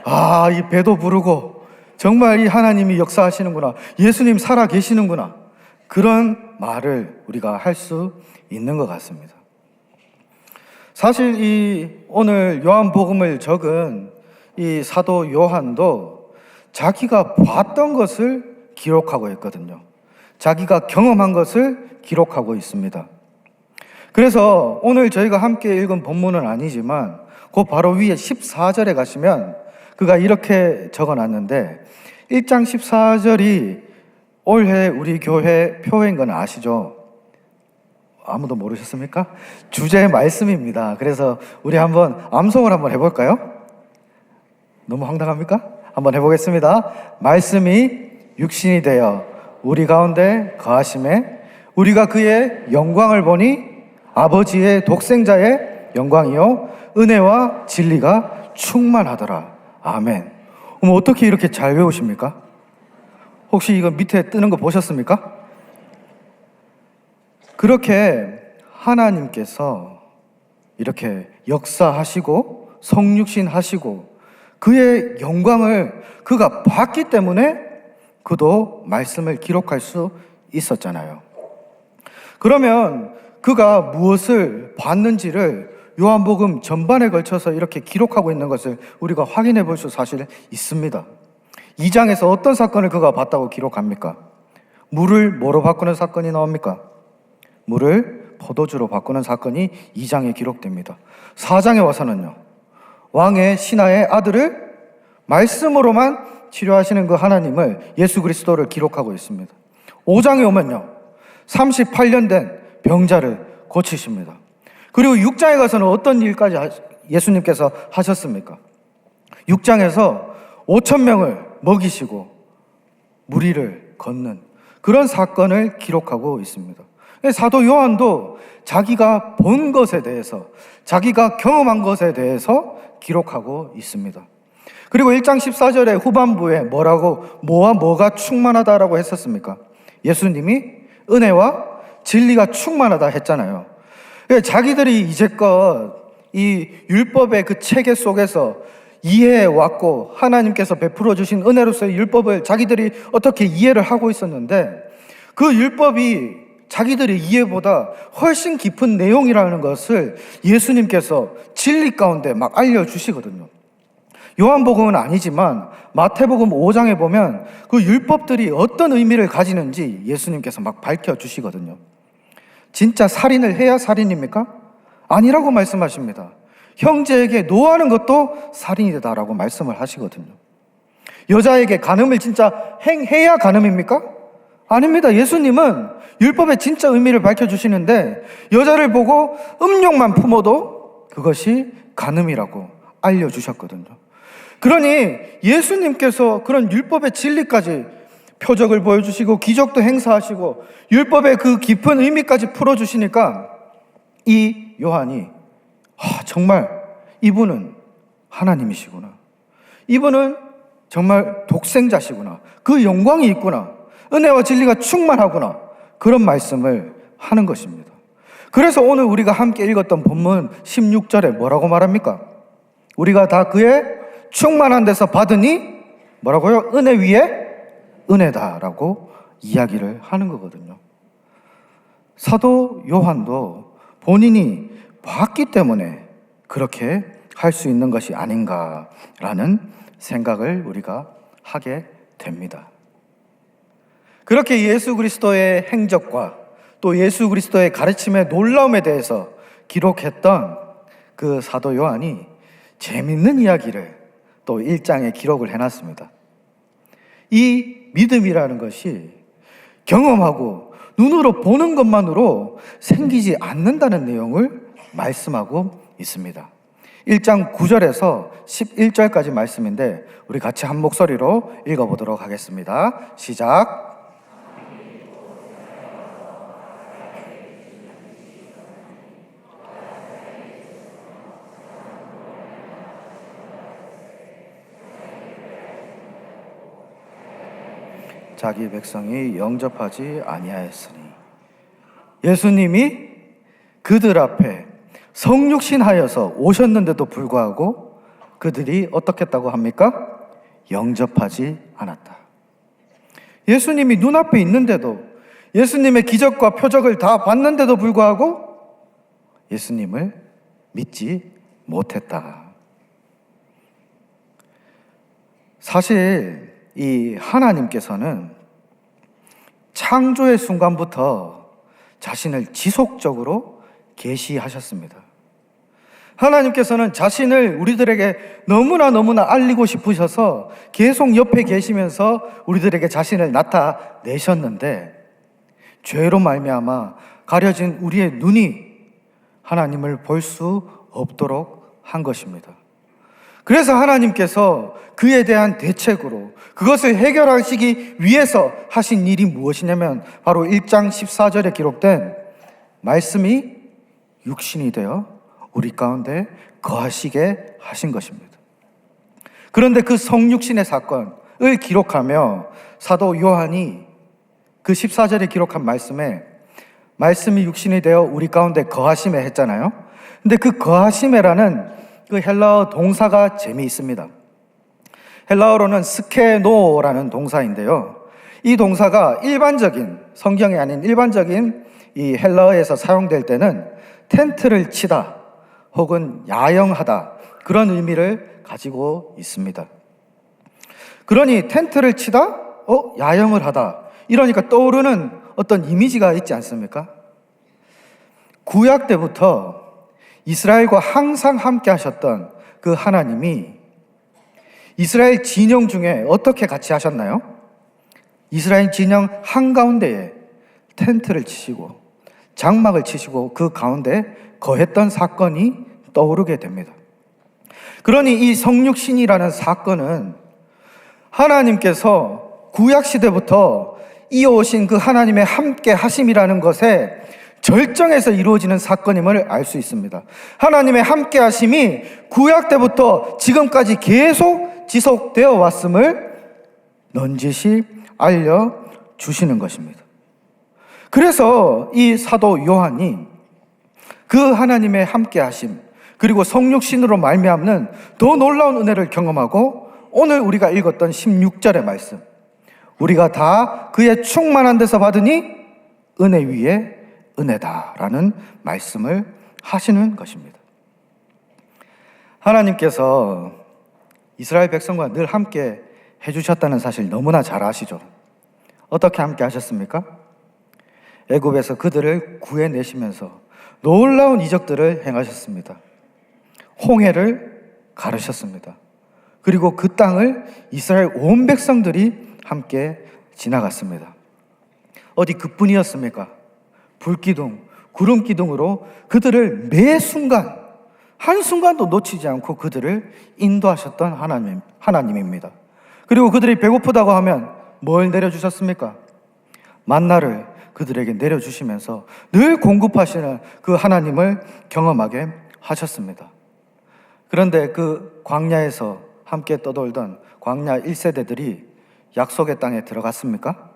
아, 이 배도 부르고 정말 이 하나님이 역사하시는구나, 예수님 살아 계시는구나, 그런 말을 우리가 할 수 있는 것 같습니다. 사실 이 오늘 요한복음을 적은 이 사도 요한도 자기가 봤던 것을 기록하고 있거든요. 자기가 경험한 것을 기록하고 있습니다. 그래서 오늘 저희가 함께 읽은 본문은 아니지만 그 바로 위에 14절에 가시면 그가 이렇게 적어놨는데, 1장 14절이 올해 우리 교회 표인 건 아시죠? 아무도 모르셨습니까? 주제의 말씀입니다. 그래서 우리 한번 암송을 한번 해볼까요? 너무 황당합니까? 한번 해보겠습니다. 말씀이 육신이 되어 우리 가운데 거하심에 우리가 그의 영광을 보니 아버지의 독생자의 영광이요 은혜와 진리가 충만하더라. 아멘. 어떻게 이렇게 잘 외우십니까? 혹시 이거 밑에 뜨는 거 보셨습니까? 그렇게 하나님께서 이렇게 역사하시고 성육신 하시고 그의 영광을 그가 봤기 때문에 그도 말씀을 기록할 수 있었잖아요. 그러면 그가 무엇을 봤는지를 요한복음 전반에 걸쳐서 이렇게 기록하고 있는 것을 우리가 확인해 볼 수 사실 있습니다. 2장에서 어떤 사건을 그가 봤다고 기록합니까? 물을 뭐로 바꾸는 사건이 나옵니까? 물을 포도주로 바꾸는 사건이 2장에 기록됩니다. 4장에 와서는요, 왕의 신하의 아들을 말씀으로만 치료하시는 그 하나님을, 예수 그리스도를 기록하고 있습니다. 5장에 오면요, 38년 된 병자를 고치십니다. 그리고 6장에 가서는 어떤 일까지 예수님께서 하셨습니까? 6장에서 5,000명을 먹이시고 물 위를 걷는 그런 사건을 기록하고 있습니다. 사도 요한도 자기가 본 것에 대해서, 자기가 경험한 것에 대해서 기록하고 있습니다. 그리고 1장 14절의 후반부에 뭐와 뭐가 충만하다라고 했었습니까? 예수님이 은혜와 진리가 충만하다 했잖아요. 자기들이 이제껏 이 율법의 그 체계 속에서 이해해 왔고 하나님께서 베풀어 주신 은혜로서의 율법을 자기들이 어떻게 이해를 하고 있었는데, 그 율법이 자기들의 이해보다 훨씬 깊은 내용이라는 것을 예수님께서 진리 가운데 막 알려주시거든요. 요한복음은 아니지만 마태복음 5장에 보면 그 율법들이 어떤 의미를 가지는지 예수님께서 막 밝혀주시거든요. 진짜 살인을 해야 살인입니까? 아니라고 말씀하십니다. 형제에게 노하는 것도 살인이다라고 말씀을 하시거든요. 여자에게 간음을 진짜 행해야 간음입니까? 아닙니다. 예수님은 율법의 진짜 의미를 밝혀주시는데 여자를 보고 음욕만 품어도 그것이 간음이라고 알려주셨거든요. 그러니 예수님께서 그런 율법의 진리까지 표적을 보여주시고 기적도 행사하시고 율법의 그 깊은 의미까지 풀어주시니까 이 요한이 정말 이분은 하나님이시구나, 이분은 정말 독생자시구나, 그 영광이 있구나, 은혜와 진리가 충만하구나, 그런 말씀을 하는 것입니다. 그래서 오늘 우리가 함께 읽었던 본문 16절에 뭐라고 말합니까? 우리가 다 그의 충만한 데서 받으니 뭐라고요? 은혜 위에 은혜다라고 이야기를 하는 거거든요. 사도 요한도 본인이 봤기 때문에 그렇게 할 수 있는 것이 아닌가라는 생각을 우리가 하게 됩니다. 그렇게 예수 그리스도의 행적과 또 예수 그리스도의 가르침의 놀라움에 대해서 기록했던 그 사도 요한이 재밌는 이야기를 또 또 1장에 기록을 해놨습니다. 이 믿음이라는 것이 경험하고 눈으로 보는 것만으로 생기지 않는다는 내용을 말씀하고 있습니다. 1장 9절에서 11절까지 말씀인데 우리 같이 한 목소리로 읽어보도록 하겠습니다. 시작. 자기 백성이 영접하지 아니하였으니 예수님이 그들 앞에 성육신하여서 오셨는데도 불구하고 그들이 어떻게 했다고 합니까? 영접하지 않았다. 예수님이 눈앞에 있는데도, 예수님의 기적과 표적을 다 봤는데도 불구하고 예수님을 믿지 못했다. 사실 이 하나님께서는 창조의 순간부터 자신을 지속적으로 계시하셨습니다. 하나님께서는 자신을 우리들에게 너무나 알리고 싶으셔서 계속 옆에 계시면서 우리들에게 자신을 나타내셨는데 죄로 말미암아 가려진 우리의 눈이 하나님을 볼 수 없도록 한 것입니다. 그래서 하나님께서 그에 대한 대책으로 그것을 해결하시기 위해서 하신 일이 무엇이냐면 바로 1장 14절에 기록된 말씀이 육신이 되어 우리 가운데 거하시게 하신 것입니다. 그런데 그 성육신의 사건을 기록하며 사도 요한이 그 14절에 기록한 말씀에 말씀이 육신이 되어 우리 가운데 거하심에 했잖아요. 근데 그 거하심에라는 그 헬라어 동사가 재미있습니다. 헬라어로는 스케노라는 동사인데요. 이 동사가 일반적인, 성경이 아닌 일반적인 이 헬라어에서 사용될 때는 텐트를 치다 혹은 야영하다 그런 의미를 가지고 있습니다. 그러니 텐트를 치다, 야영을 하다 이러니까 떠오르는 어떤 이미지가 있지 않습니까? 구약 때부터 이스라엘과 항상 함께 하셨던 그 하나님이 이스라엘 진영 중에 어떻게 같이 하셨나요? 이스라엘 진영 한가운데에 텐트를 치시고 장막을 치시고 그 가운데 거했던 사건이 떠오르게 됩니다. 그러니 이 성육신이라는 사건은 하나님께서 구약시대부터 이어오신 그 하나님의 함께 하심이라는 것에 절정에서 이루어지는 사건임을 알 수 있습니다. 하나님의 함께 하심이 구약 때부터 지금까지 계속 지속되어 왔음을 넌지시 알려주시는 것입니다. 그래서 이 사도 요한이 그 하나님의 함께 하심 그리고 성육신으로 말미암는 더 놀라운 은혜를 경험하고 오늘 우리가 읽었던 16절의 말씀 우리가 다 그의 충만한 데서 받으니 은혜 위에 은혜다라는 말씀을 하시는 것입니다. 하나님께서 이스라엘 백성과 늘 함께 해주셨다는 사실 너무나 잘 아시죠? 어떻게 함께 하셨습니까? 애굽에서 그들을 구해내시면서 놀라운 이적들을 행하셨습니다. 홍해를 가르셨습니다. 그리고 그 땅을 이스라엘 온 백성들이 함께 지나갔습니다. 어디 그뿐이었습니까? 불기둥, 구름기둥으로 그들을 매 순간, 한순간도 놓치지 않고 그들을 인도하셨던 하나님입니다. 그리고 그들이 배고프다고 하면 뭘 내려주셨습니까? 만나를 그들에게 내려주시면서 늘 공급하시는 그 하나님을 경험하게 하셨습니다. 그런데 그 광야에서 함께 떠돌던 광야 1세대들이 약속의 땅에 들어갔습니까?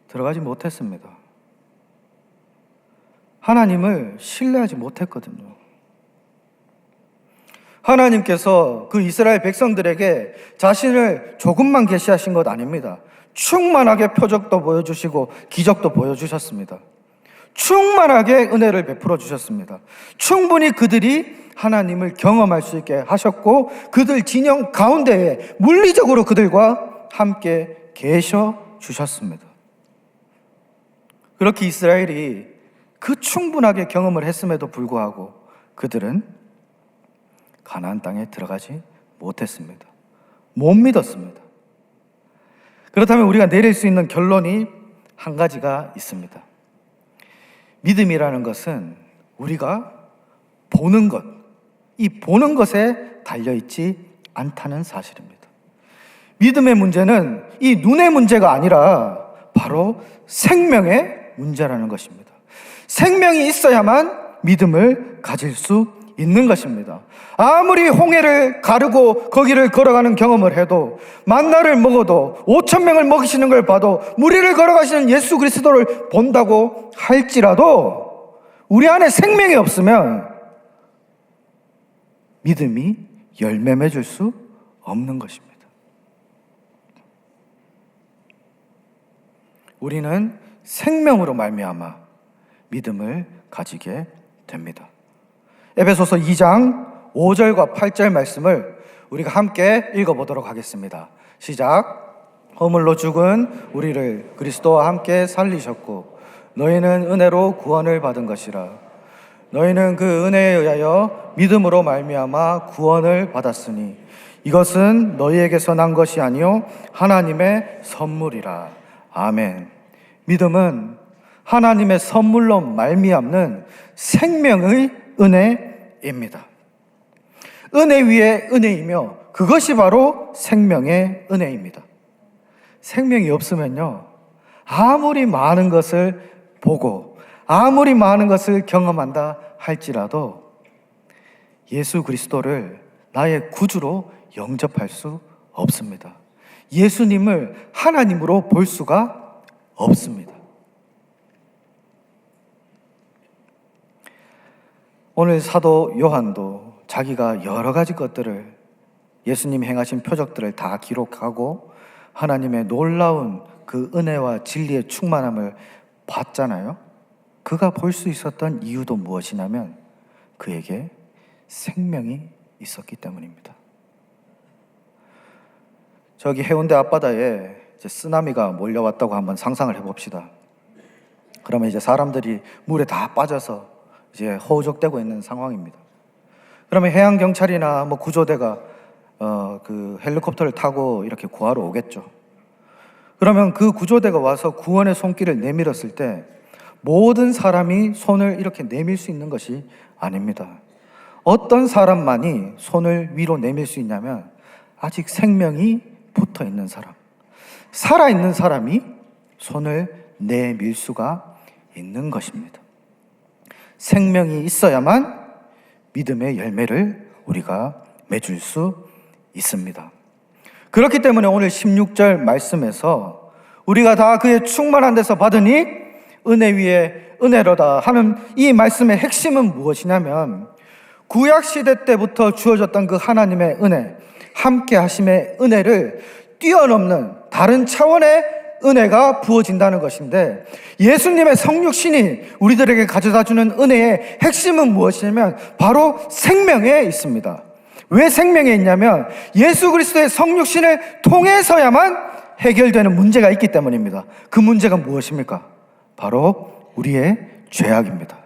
들어가지 못했습니다. 하나님을 신뢰하지 못했거든요. 하나님께서 그 이스라엘 백성들에게 자신을 조금만 계시하신 것 아닙니다. 충만하게 표적도 보여주시고 기적도 보여주셨습니다. 충만하게 은혜를 베풀어 주셨습니다. 충분히 그들이 하나님을 경험할 수 있게 하셨고 그들 진영 가운데에 물리적으로 그들과 함께 계셔 주셨습니다. 그렇게 이스라엘이 그 충분하게 경험을 했음에도 불구하고 그들은 가나안 땅에 들어가지 못했습니다. 못 믿었습니다. 그렇다면 우리가 내릴 수 있는 결론이 한 가지가 있습니다. 믿음이라는 것은 우리가 보는 것, 이 보는 것에 달려있지 않다는 사실입니다. 믿음의 문제는 이 눈의 문제가 아니라 바로 생명의 문제라는 것입니다. 생명이 있어야만 믿음을 가질 수 있는 것입니다. 아무리 홍해를 가르고 거기를 걸어가는 경험을 해도, 만나를 먹어도, 5,000명을 먹이시는 걸 봐도, 무리를 걸어가시는 예수 그리스도를 본다고 할지라도 우리 안에 생명이 없으면 믿음이 열매 맺을 수 없는 것입니다. 우리는 생명으로 말미암아 믿음을 가지게 됩니다. 에베소서 2장 5절과 8절 말씀을 우리가 함께 읽어보도록 하겠습니다. 시작. 허물로 죽은 우리를 그리스도와 함께 살리셨고 너희는 은혜로 구원을 받은 것이라. 너희는 그 은혜에 의하여 믿음으로 말미암아 구원을 받았으니 이것은 너희에게서 난 것이 아니요 하나님의 선물이라. 아멘. 믿음은 하나님의 선물로 말미암는 생명의 은혜입니다. 은혜 위에 은혜이며 그것이 바로 생명의 은혜입니다. 생명이 없으면요, 아무리 많은 것을 보고 아무리 많은 것을 경험한다 할지라도 예수 그리스도를 나의 구주로 영접할 수 없습니다. 예수님을 하나님으로 볼 수가 없습니다. 오늘 사도 요한도 자기가 여러 가지 것들을, 예수님이 행하신 표적들을 다 기록하고 하나님의 놀라운 그 은혜와 진리의 충만함을 봤잖아요. 그가 볼 수 있었던 이유도 무엇이냐면 그에게 생명이 있었기 때문입니다. 저기 해운대 앞바다에 이제 쓰나미가 몰려왔다고 한번 상상을 해봅시다. 그러면 이제 사람들이 물에 다 빠져서 이제 허우적대고 있는 상황입니다. 그러면 해양경찰이나 뭐 구조대가 그 헬리콥터를 타고 이렇게 구하러 오겠죠. 그러면 그 구조대가 와서 구원의 손길을 내밀었을 때 모든 사람이 손을 이렇게 내밀 수 있는 것이 아닙니다. 어떤 사람만이 손을 위로 내밀 수 있냐면 아직 생명이 붙어 있는 사람, 살아있는 사람이 손을 내밀 수가 있는 것입니다. 생명이 있어야만 믿음의 열매를 우리가 맺을 수 있습니다. 그렇기 때문에 오늘 16절 말씀에서 우리가 다 그의 충만한 데서 받으니 은혜 위에 은혜로다 하는 이 말씀의 핵심은 무엇이냐면 구약시대 때부터 주어졌던 그 하나님의 은혜, 함께 하심의 은혜를 뛰어넘는 다른 차원의 은혜가 부어진다는 것인데, 예수님의 성육신이 우리들에게 가져다주는 은혜의 핵심은 무엇이냐면 바로 생명에 있습니다. 왜 생명에 있냐면 예수 그리스도의 성육신을 통해서야만 해결되는 문제가 있기 때문입니다. 그 문제가 무엇입니까? 바로 우리의 죄악입니다.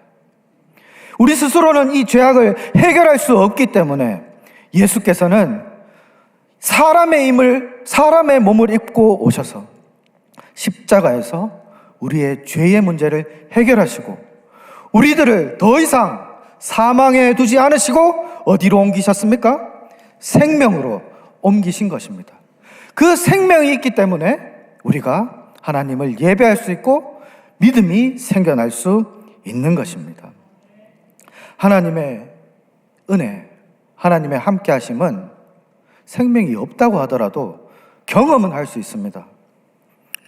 우리 스스로는 이 죄악을 해결할 수 없기 때문에 예수께서는 사람의 몸을 입고 오셔서 십자가에서 우리의 죄의 문제를 해결하시고 우리들을 더 이상 사망에 두지 않으시고 어디로 옮기셨습니까? 생명으로 옮기신 것입니다. 그 생명이 있기 때문에 우리가 하나님을 예배할 수 있고 믿음이 생겨날 수 있는 것입니다. 하나님의 은혜, 하나님의 함께 하심은 생명이 없다고 하더라도 경험은 할 수 있습니다.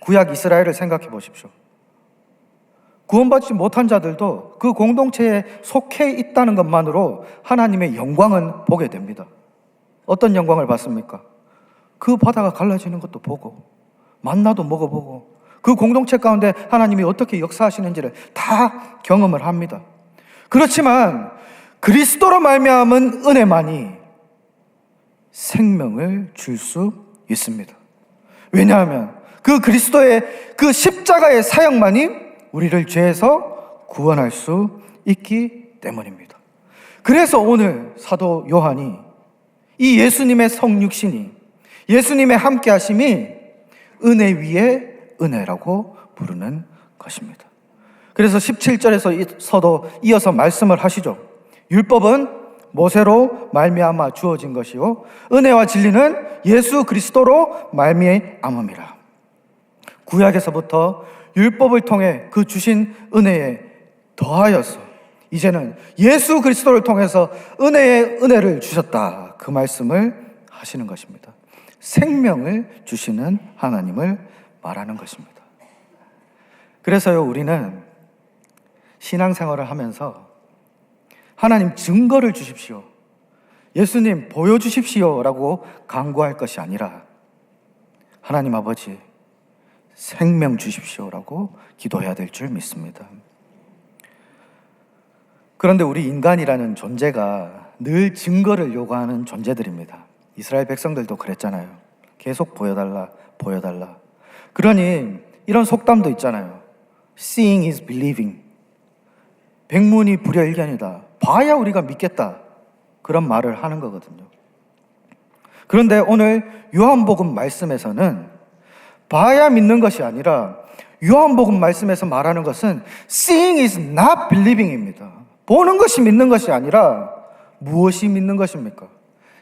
구약 이스라엘을 생각해 보십시오. 구원받지 못한 자들도 그 공동체에 속해 있다는 것만으로 하나님의 영광은 보게 됩니다. 어떤 영광을 봤습니까? 그 바다가 갈라지는 것도 보고 만나도 먹어보고 그 공동체 가운데 하나님이 어떻게 역사하시는지를 다 경험을 합니다. 그렇지만 그리스도로 말미암은 은혜만이 생명을 줄 수 있습니다. 왜냐하면 그 그리스도의 그 십자가의 사역만이 우리를 죄에서 구원할 수 있기 때문입니다. 그래서 오늘 사도 요한이 이 예수님의 성육신이, 예수님의 함께하심이 은혜 위에 은혜라고 부르는 것입니다. 그래서 17절에서도 이어서 말씀을 하시죠. 율법은 모세로 말미암아 주어진 것이요 은혜와 진리는 예수 그리스도로 말미암음이라. 구약에서부터 율법을 통해 그 주신 은혜에 더하여서 이제는 예수 그리스도를 통해서 은혜의 은혜를 주셨다, 그 말씀을 하시는 것입니다. 생명을 주시는 하나님을 말하는 것입니다. 그래서요, 우리는 신앙생활을 하면서 하나님 증거를 주십시오, 예수님 보여주십시오 라고 간구할 것이 아니라 하나님 아버지 생명 주십시오 라고 기도해야 될 줄 믿습니다. 그런데 우리 인간이라는 존재가 늘 증거를 요구하는 존재들입니다. 이스라엘 백성들도 그랬잖아요. 계속 보여달라, 보여달라. 그러니 이런 속담도 있잖아요. Seeing is believing. 백문이 불여일견이다. 봐야 우리가 믿겠다. 그런 말을 하는 거거든요. 그런데 오늘 요한복음 말씀에서는 봐야 믿는 것이 아니라 요한복음 말씀에서 말하는 것은 Seeing is not believing입니다. 보는 것이 믿는 것이 아니라 무엇이 믿는 것입니까?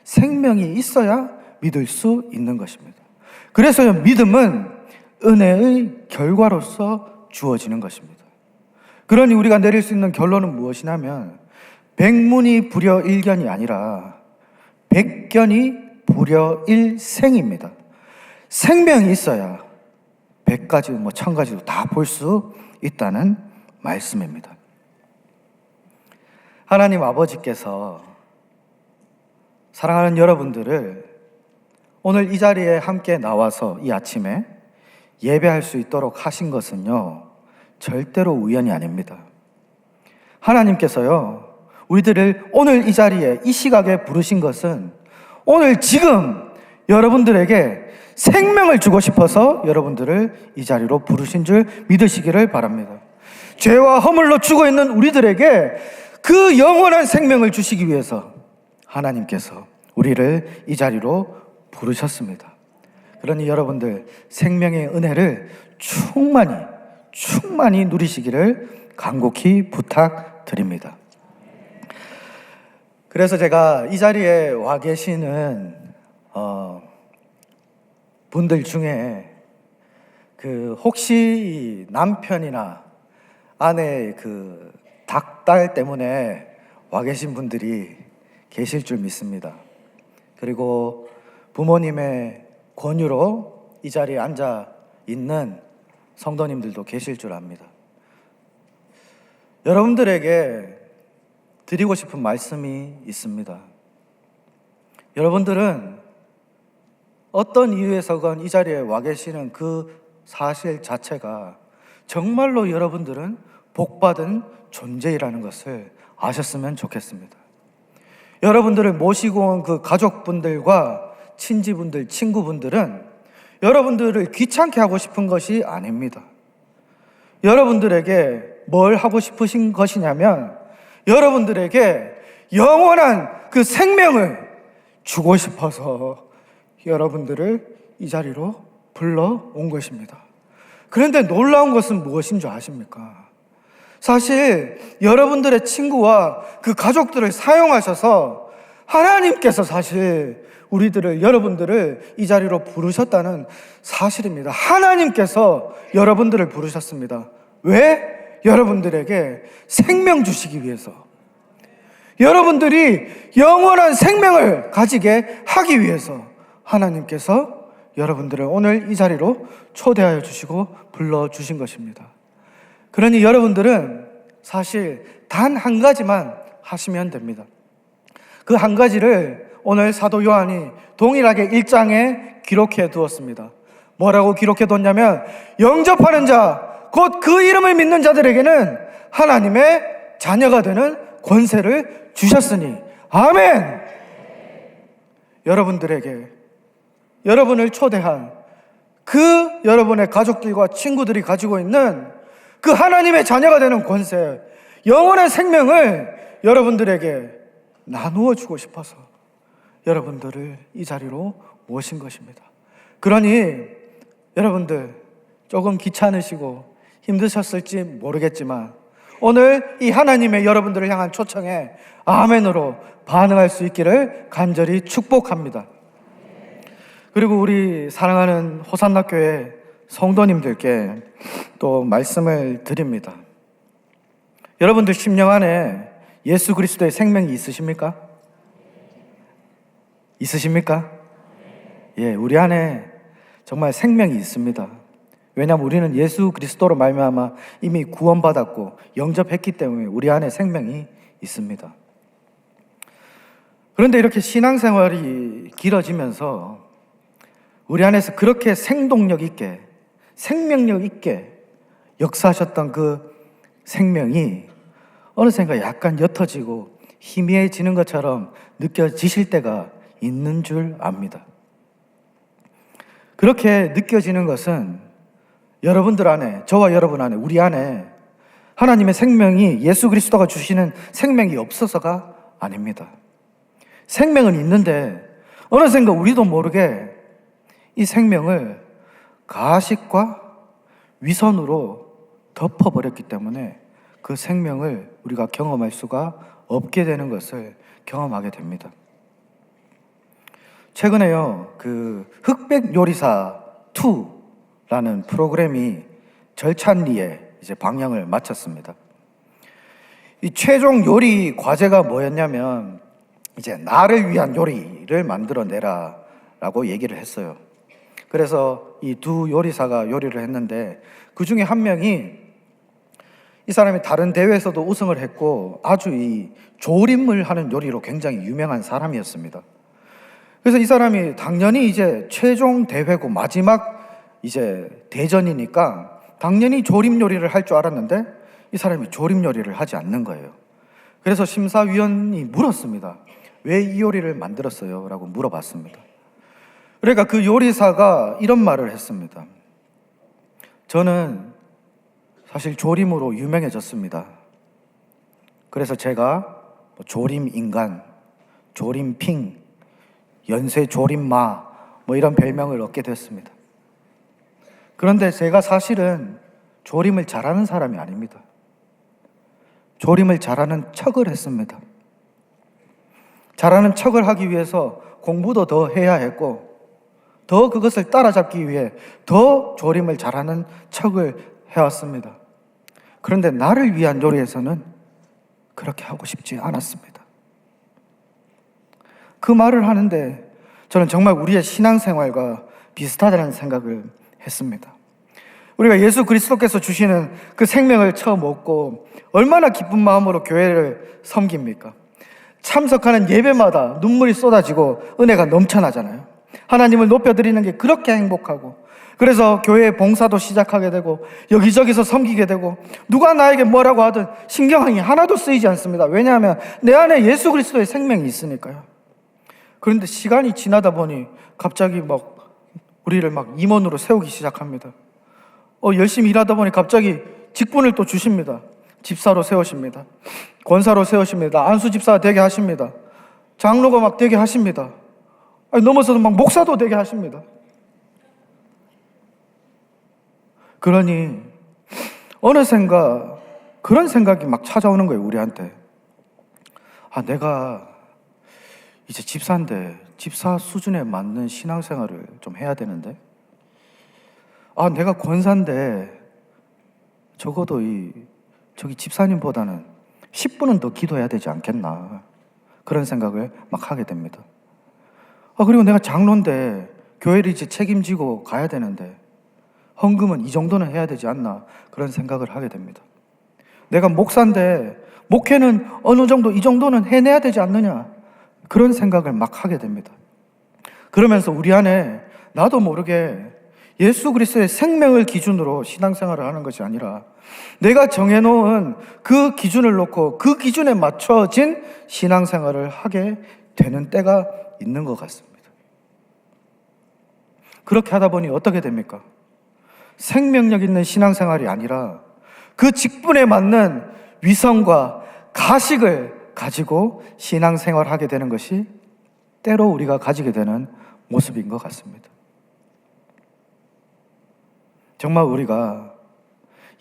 생명이 있어야 믿을 수 있는 것입니다. 그래서 믿음은 은혜의 결과로서 주어지는 것입니다. 그러니 우리가 내릴 수 있는 결론은 무엇이냐면 백문이 불여일견이 아니라 백견이 불여일생입니다. 생명이 있어야 100가지, 1000가지도 다 볼 수 있다는 말씀입니다. 하나님 아버지께서 사랑하는 여러분들을 오늘 이 자리에 함께 나와서 이 아침에 예배할 수 있도록 하신 것은요, 절대로 우연이 아닙니다. 하나님께서요, 우리들을 오늘 이 자리에, 이 시각에 부르신 것은 오늘 지금 여러분들에게 생명을 주고 싶어서 여러분들을 이 자리로 부르신 줄 믿으시기를 바랍니다. 죄와 허물로 죽어 있는 우리들에게 그 영원한 생명을 주시기 위해서 하나님께서 우리를 이 자리로 부르셨습니다. 그러니 여러분들 생명의 은혜를 충만히 누리시기를 간곡히 부탁드립니다. 그래서 제가 이 자리에 와 계시는 분들 중에 혹시 남편이나 아내의 닭달 때문에 와 계신 분들이 계실 줄 믿습니다. 그리고 부모님의 권유로 이 자리에 앉아 있는 성도님들도 계실 줄 압니다. 여러분들에게 드리고 싶은 말씀이 있습니다. 여러분들은 어떤 이유에서건 이 자리에 와 계시는 그 사실 자체가 정말로 여러분들은 복받은 존재이라는 것을 아셨으면 좋겠습니다. 여러분들을 모시고 온 그 가족분들과 친지분들, 친구분들은 여러분들을 귀찮게 하고 싶은 것이 아닙니다. 여러분들에게 뭘 하고 싶으신 것이냐면 여러분들에게 영원한 그 생명을 주고 싶어서 여러분들을 이 자리로 불러온 것입니다. 그런데 놀라운 것은 무엇인 줄 아십니까? 사실 여러분들의 친구와 그 가족들을 사용하셔서 하나님께서 사실 여러분들을 이 자리로 부르셨다는 사실입니다. 하나님께서 여러분들을 부르셨습니다. 왜? 여러분들에게 생명 주시기 위해서, 여러분들이 영원한 생명을 가지게 하기 위해서 하나님께서 여러분들을 오늘 이 자리로 초대하여 주시고 불러주신 것입니다. 그러니 여러분들은 사실 단 한 가지만 하시면 됩니다. 그 한 가지를 오늘 사도 요한이 동일하게 1장에 기록해 두었습니다. 뭐라고 기록해 뒀냐면 영접하는 자, 곧 그 이름을 믿는 자들에게는 하나님의 자녀가 되는 권세를 주셨으니 아멘. 여러분들에게 여러분을 초대한 그 여러분의 가족들과 친구들이 가지고 있는 그 하나님의 자녀가 되는 권세, 영원한 생명을 여러분들에게 나누어 주고 싶어서 여러분들을 이 자리로 모신 것입니다. 그러니 여러분들 조금 귀찮으시고 힘드셨을지 모르겠지만 오늘 이 하나님의 여러분들을 향한 초청에 아멘으로 반응할 수 있기를 간절히 축복합니다. 그리고 우리 사랑하는 호산나 교회 성도님들께 또 말씀을 드립니다. 여러분들 심령 안에 예수 그리스도의 생명이 있으십니까? 있으십니까? 예, 우리 안에 정말 생명이 있습니다. 왜냐하면 우리는 예수 그리스도로 말미암아 이미 구원받았고 영접했기 때문에 우리 안에 생명이 있습니다. 그런데 이렇게 신앙생활이 길어지면서 우리 안에서 그렇게 생동력 있게, 생명력 있게 역사하셨던 그 생명이 어느샌가 약간 옅어지고 희미해지는 것처럼 느껴지실 때가 있는 줄 압니다. 그렇게 느껴지는 것은 여러분들 안에, 저와 여러분 안에, 우리 안에 하나님의 생명이, 예수 그리스도가 주시는 생명이 없어서가 아닙니다. 생명은 있는데 어느샌가 우리도 모르게 이 생명을 가식과 위선으로 덮어버렸기 때문에 그 생명을 우리가 경험할 수가 없게 되는 것을 경험하게 됩니다. 최근에요, 그 흑백 요리사 2라는 프로그램이 절찬리에 이제 방영을 마쳤습니다. 이 최종 요리 과제가 뭐였냐면 이제 나를 위한 요리를 만들어내라 라고 얘기를 했어요. 그래서 이 두 요리사가 요리를 했는데 그 중에 한 명이, 이 사람이 다른 대회에서도 우승을 했고 아주 이 조림을 하는 요리로 굉장히 유명한 사람이었습니다. 그래서 이 사람이 당연히 이제 최종 대회고 마지막 이제 대전이니까 당연히 조림 요리를 할 줄 알았는데 이 사람이 조림 요리를 하지 않는 거예요. 그래서 심사위원이 물었습니다. 왜 이 요리를 만들었어요? 라고 물어봤습니다. 그러니까 그 요리사가 이런 말을 했습니다. 저는 사실 조림으로 유명해졌습니다. 그래서 제가 조림 인간, 조림핑, 연쇄 조림마 뭐 이런 별명을 얻게 됐습니다. 그런데 제가 사실은 조림을 잘하는 사람이 아닙니다. 조림을 잘하는 척을 했습니다. 잘하는 척을 하기 위해서 공부도 더 해야 했고 더 그것을 따라잡기 위해 더 조림을 잘하는 척을 해왔습니다. 그런데 나를 위한 요리에서는 그렇게 하고 싶지 않았습니다. 그 말을 하는데 저는 정말 우리의 신앙생활과 비슷하다는 생각을 했습니다. 우리가 예수 그리스도께서 주시는 그 생명을 처음 얻고 얼마나 기쁜 마음으로 교회를 섬깁니까? 참석하는 예배마다 눈물이 쏟아지고 은혜가 넘쳐나잖아요. 하나님을 높여드리는 게 그렇게 행복하고, 그래서 교회 봉사도 시작하게 되고 여기저기서 섬기게 되고 누가 나에게 뭐라고 하든 신경이 하나도 쓰이지 않습니다. 왜냐하면 내 안에 예수 그리스도의 생명이 있으니까요. 그런데 시간이 지나다 보니 갑자기 막 우리를 막 임원으로 세우기 시작합니다. 열심히 일하다 보니 갑자기 직분을 또 주십니다. 집사로 세우십니다. 권사로 세우십니다. 안수 집사가 되게 하십니다. 장로가 막 되게 하십니다. 넘어서도 막 목사도 되게 하십니다. 그러니 어느샌가 그런 생각이 막 찾아오는 거예요, 우리한테. 내가 이제 집사인데 집사 수준에 맞는 신앙생활을 좀 해야 되는데, 내가 권사인데 적어도 저기 집사님보다는 10분은 더 기도해야 되지 않겠나, 그런 생각을 막 하게 됩니다. 그리고 내가 장로인데 교회를 이제 책임지고 가야 되는데 헌금은 이 정도는 해야 되지 않나, 그런 생각을 하게 됩니다. 내가 목사인데 목회는 어느 정도 이 정도는 해내야 되지 않느냐, 그런 생각을 막 하게 됩니다. 그러면서 우리 안에 나도 모르게 예수 그리스도의 생명을 기준으로 신앙생활을 하는 것이 아니라 내가 정해놓은 그 기준을 놓고 그 기준에 맞춰진 신앙생활을 하게 되는 때가 있는 것 같습니다. 그렇게 하다 보니 어떻게 됩니까? 생명력 있는 신앙생활이 아니라 그 직분에 맞는 위선과 가식을 가지고 신앙생활하게 되는 것이 때로 우리가 가지게 되는 모습인 것 같습니다. 정말 우리가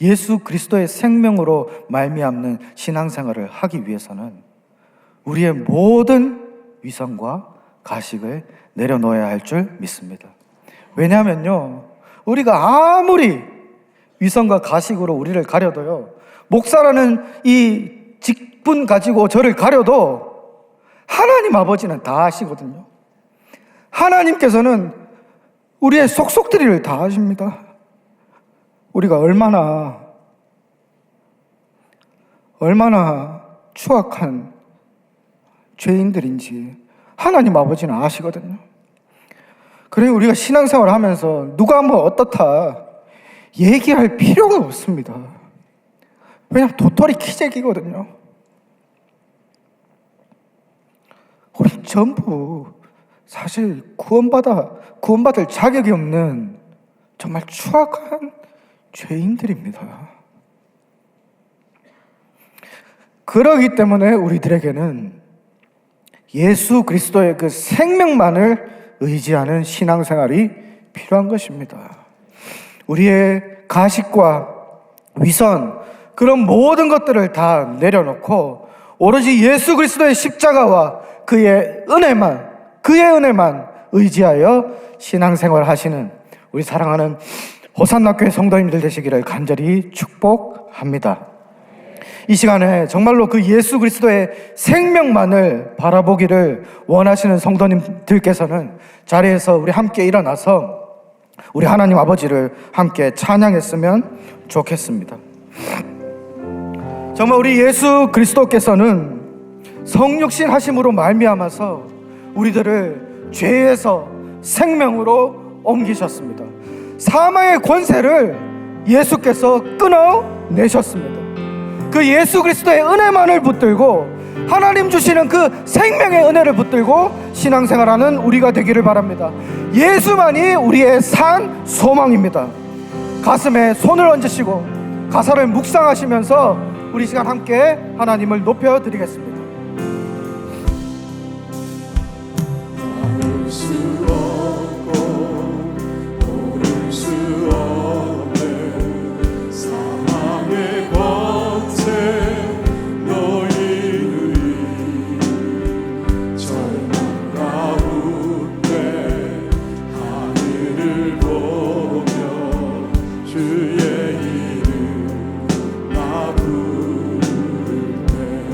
예수 그리스도의 생명으로 말미암는 신앙생활을 하기 위해서는 우리의 모든 위선과 가식을 내려놓아야 할 줄 믿습니다. 왜냐하면요, 우리가 아무리 위선과 가식으로 우리를 가려도요, 목사라는 이 직분 가지고 저를 가려도 하나님 아버지는 다 아시거든요. 하나님께서는 우리의 속속들이를 다 아십니다. 우리가 얼마나 추악한 죄인들인지 하나님 아버지는 아시거든요. 그래 우리가 신앙생활을 하면서 누가 뭐 어떻다 얘기할 필요가 없습니다. 왜냐하면 도토리 키재기거든요. 우리 전부 사실 구원받을 자격이 없는 정말 추악한 죄인들입니다. 그러기 때문에 우리들에게는 예수 그리스도의 그 생명만을 의지하는 신앙생활이 필요한 것입니다. 우리의 가식과 위선, 그런 모든 것들을 다 내려놓고 오로지 예수 그리스도의 십자가와 그의 은혜만 의지하여 신앙생활을 하시는 우리 사랑하는 호산나교회 성도님들 되시기를 간절히 축복합니다. 이 시간에 정말로 그 예수 그리스도의 생명만을 바라보기를 원하시는 성도님들께서는 자리에서 우리 함께 일어나서 우리 하나님 아버지를 함께 찬양했으면 좋겠습니다. 정말 우리 예수 그리스도께서는 성육신 하심으로 말미암아서 우리들을 죄에서 생명으로 옮기셨습니다. 사망의 권세를 예수께서 끊어내셨습니다. 그 예수 그리스도의 은혜만을 붙들고 하나님 주시는 그 생명의 은혜를 붙들고 신앙생활하는 우리가 되기를 바랍니다. 예수만이 우리의 산 소망입니다. 가슴에 손을 얹으시고 가사를 묵상하시면서 우리 시간 함께 하나님을 높여드리겠습니다.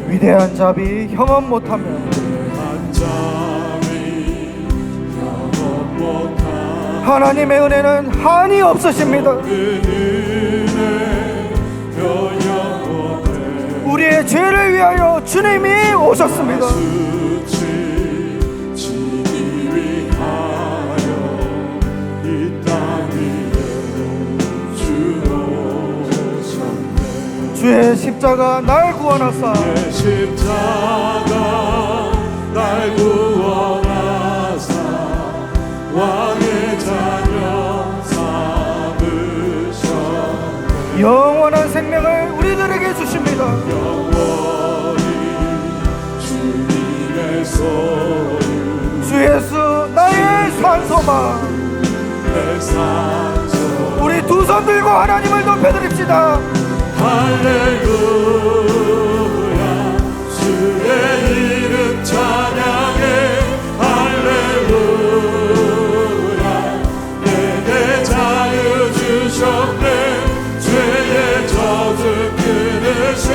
위대한 자비 혐언 못하며 하나님의 은혜는 한이 없으십니다. 우리의 죄를 위하여 주님이 오셨습니다. 주의 십자가 날 구원하사 왕의 자녀 삼으셨네. 영원한 생명을 우리들에게 주십니다. 영원히 주님의 소유 주 예수 나의 산소망 내 산소. 우리 두 손 들고 하나님을 높여드립시다. 할렐루야 주의 이름 찬양해. 할렐루야 내게 자유 주셨네. 죄의 저주 끊으신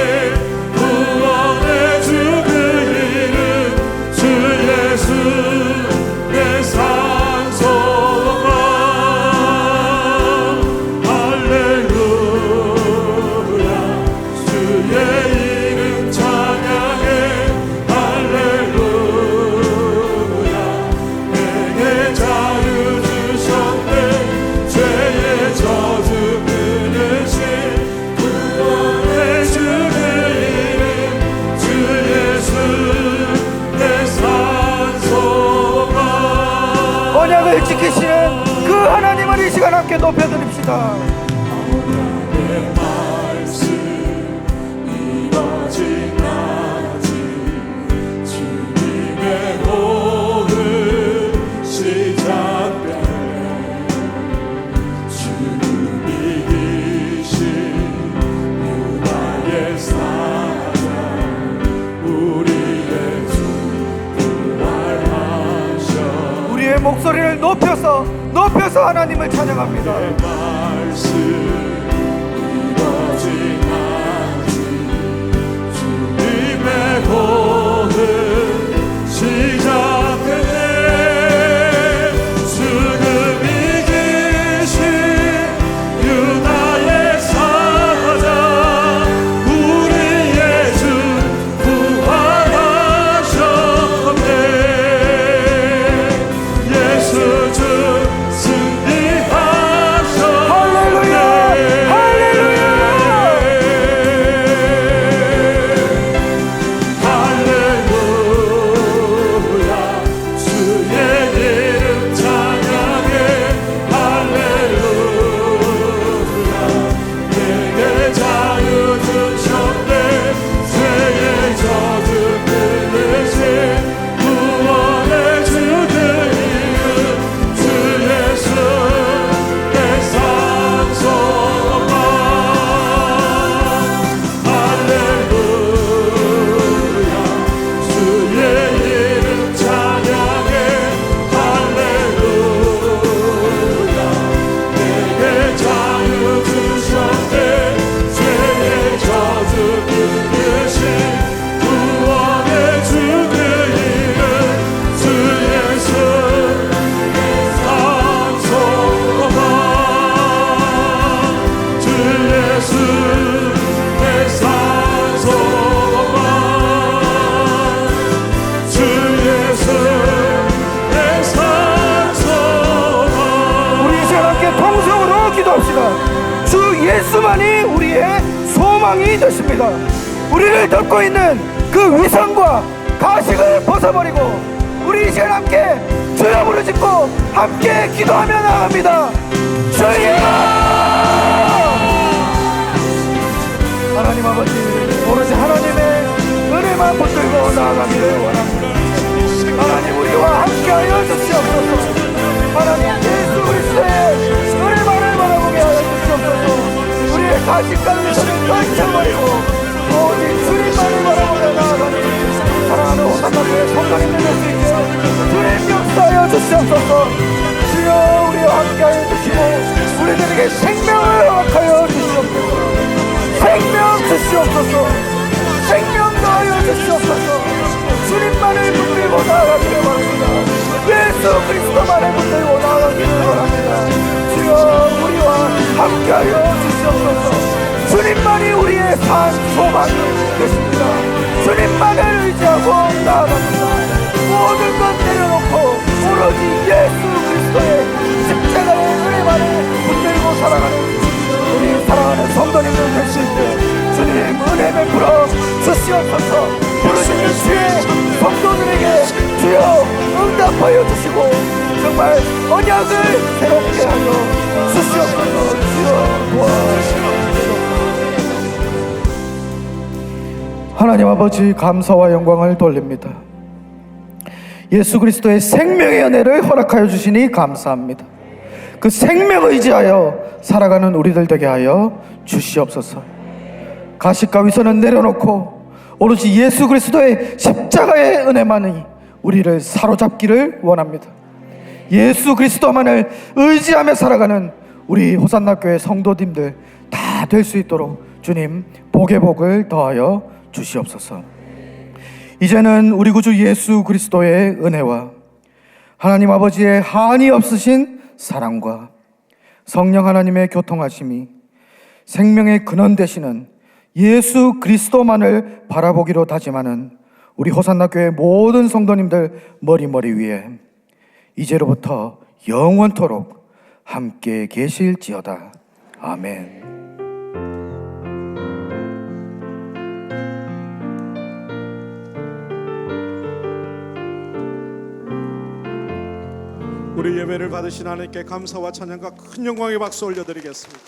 구원의 주 그 이름 주 예수 내 산소망. 할렐루야 주의 이름 찬양해. 할렐루야 내게 자유 주셨네. 죄의 저주 끊으신 구원의 주 그 이름 주 예수 내 산소망. 언약을 지키시는 그 하나님을 이 시간 함께 높여드립시다. 이뤄진 나지 주님의 모든 올려서 높여서 하나님을 찬양합니다. 주님의 god은 시작됐네. 수금 이기신 유다의 사자 우리의 주 부활하셨네. 예수 주 승리하셨네. 할렐루야, 할렐루야. 할렐루야 주의 이름 찬양해. 할렐루야 내게 자유 주셨네. 죄의 저주 끊으신 구원의 주 그 이름 주 예수 내 산소만. 할렐루야 주의 이름 찬양해. 할렐루야 내게 자유 주셨네. 죄의 저주 끊으신 구원의 주 그 이름 주 예수 내 산소만. 주 예수 내 산소만. 주 예수 내 산소만. 우리 이제 함께 통성으로 기도합시다. 주 예수만이 우리의 소망이 되십니다. 우리를 덮고 있는 그 위선과 가식을 벗어버리고 우리 이제 함께 주여 부르짖고 함께 기도하며 나아갑니다. 주여! 하나님 아버지, 오로지 하나님의 은혜만 붙들고 나아가기를 원합니다. 하나님, 우리와 함께하여 주시옵소서. 하나님, 예수 그리스도의 은혜만을 바라보게 하여 주시옵소서. 우리의 가식과 위선을 떨쳐버리고 오직 주님만을 바라보며 나아가니 사랑하는 호사카교의 성도님들 될 수 있게 주님 역사하여 주시옵소서. 주여, 우리와 함께하여 주시고 우리들에게 생명을 허락하여 주시옵소서. 생명 주시옵소서. 생명 더하여 주시옵소서. 주님만을 붙들고 나아가기를 바랍니다. 예수 그리스도만을 붙들고 나아가기를 바랍니다. 주여, 우리와 함께하여 주시옵소서. 주님만이 우리의 산 소망이 되십니다. 주님만을 의지하고 나아갑니다. 모든 것 내려놓고 오로지 예수 그리스도의 십자가의 은혜만을 붙들고 살아가는 우리 사랑하는 성도님들 되실 때 주님 은혜 베풀어 주시옵소서. 부르짖는 주의 성도들에게 주여 응답하여 주시고 정말 언약을 새롭게 하여 주시옵소서. 주여 도와주시옵소서. 하나님 아버지, 감사와 영광을 돌립니다. 예수 그리스도의 생명의 은혜를 허락하여 주시니 감사합니다. 그 생명을 의지하여 살아가는 우리들 되게 하여 주시옵소서. 가식과 위선은 내려놓고 오로지 예수 그리스도의 십자가의 은혜만이 우리를 사로잡기를 원합니다. 예수 그리스도만을 의지하며 살아가는 우리 호산나 교회 성도님들 다 될 수 있도록 주님 복의 복을 더하여 주시옵소서. 이제는 우리 구주 예수 그리스도의 은혜와 하나님 아버지의 한이 없으신 사랑과 성령 하나님의 교통하심이 생명의 근원 되시는 예수 그리스도만을 바라보기로 다짐하는 우리 호산나 교회 모든 성도님들 머리 위에 이제로부터 영원토록 함께 계실지어다. 아멘. 우리 예배를 받으신 하나님께 감사와 찬양과 큰 영광의 박수 올려드리겠습니다.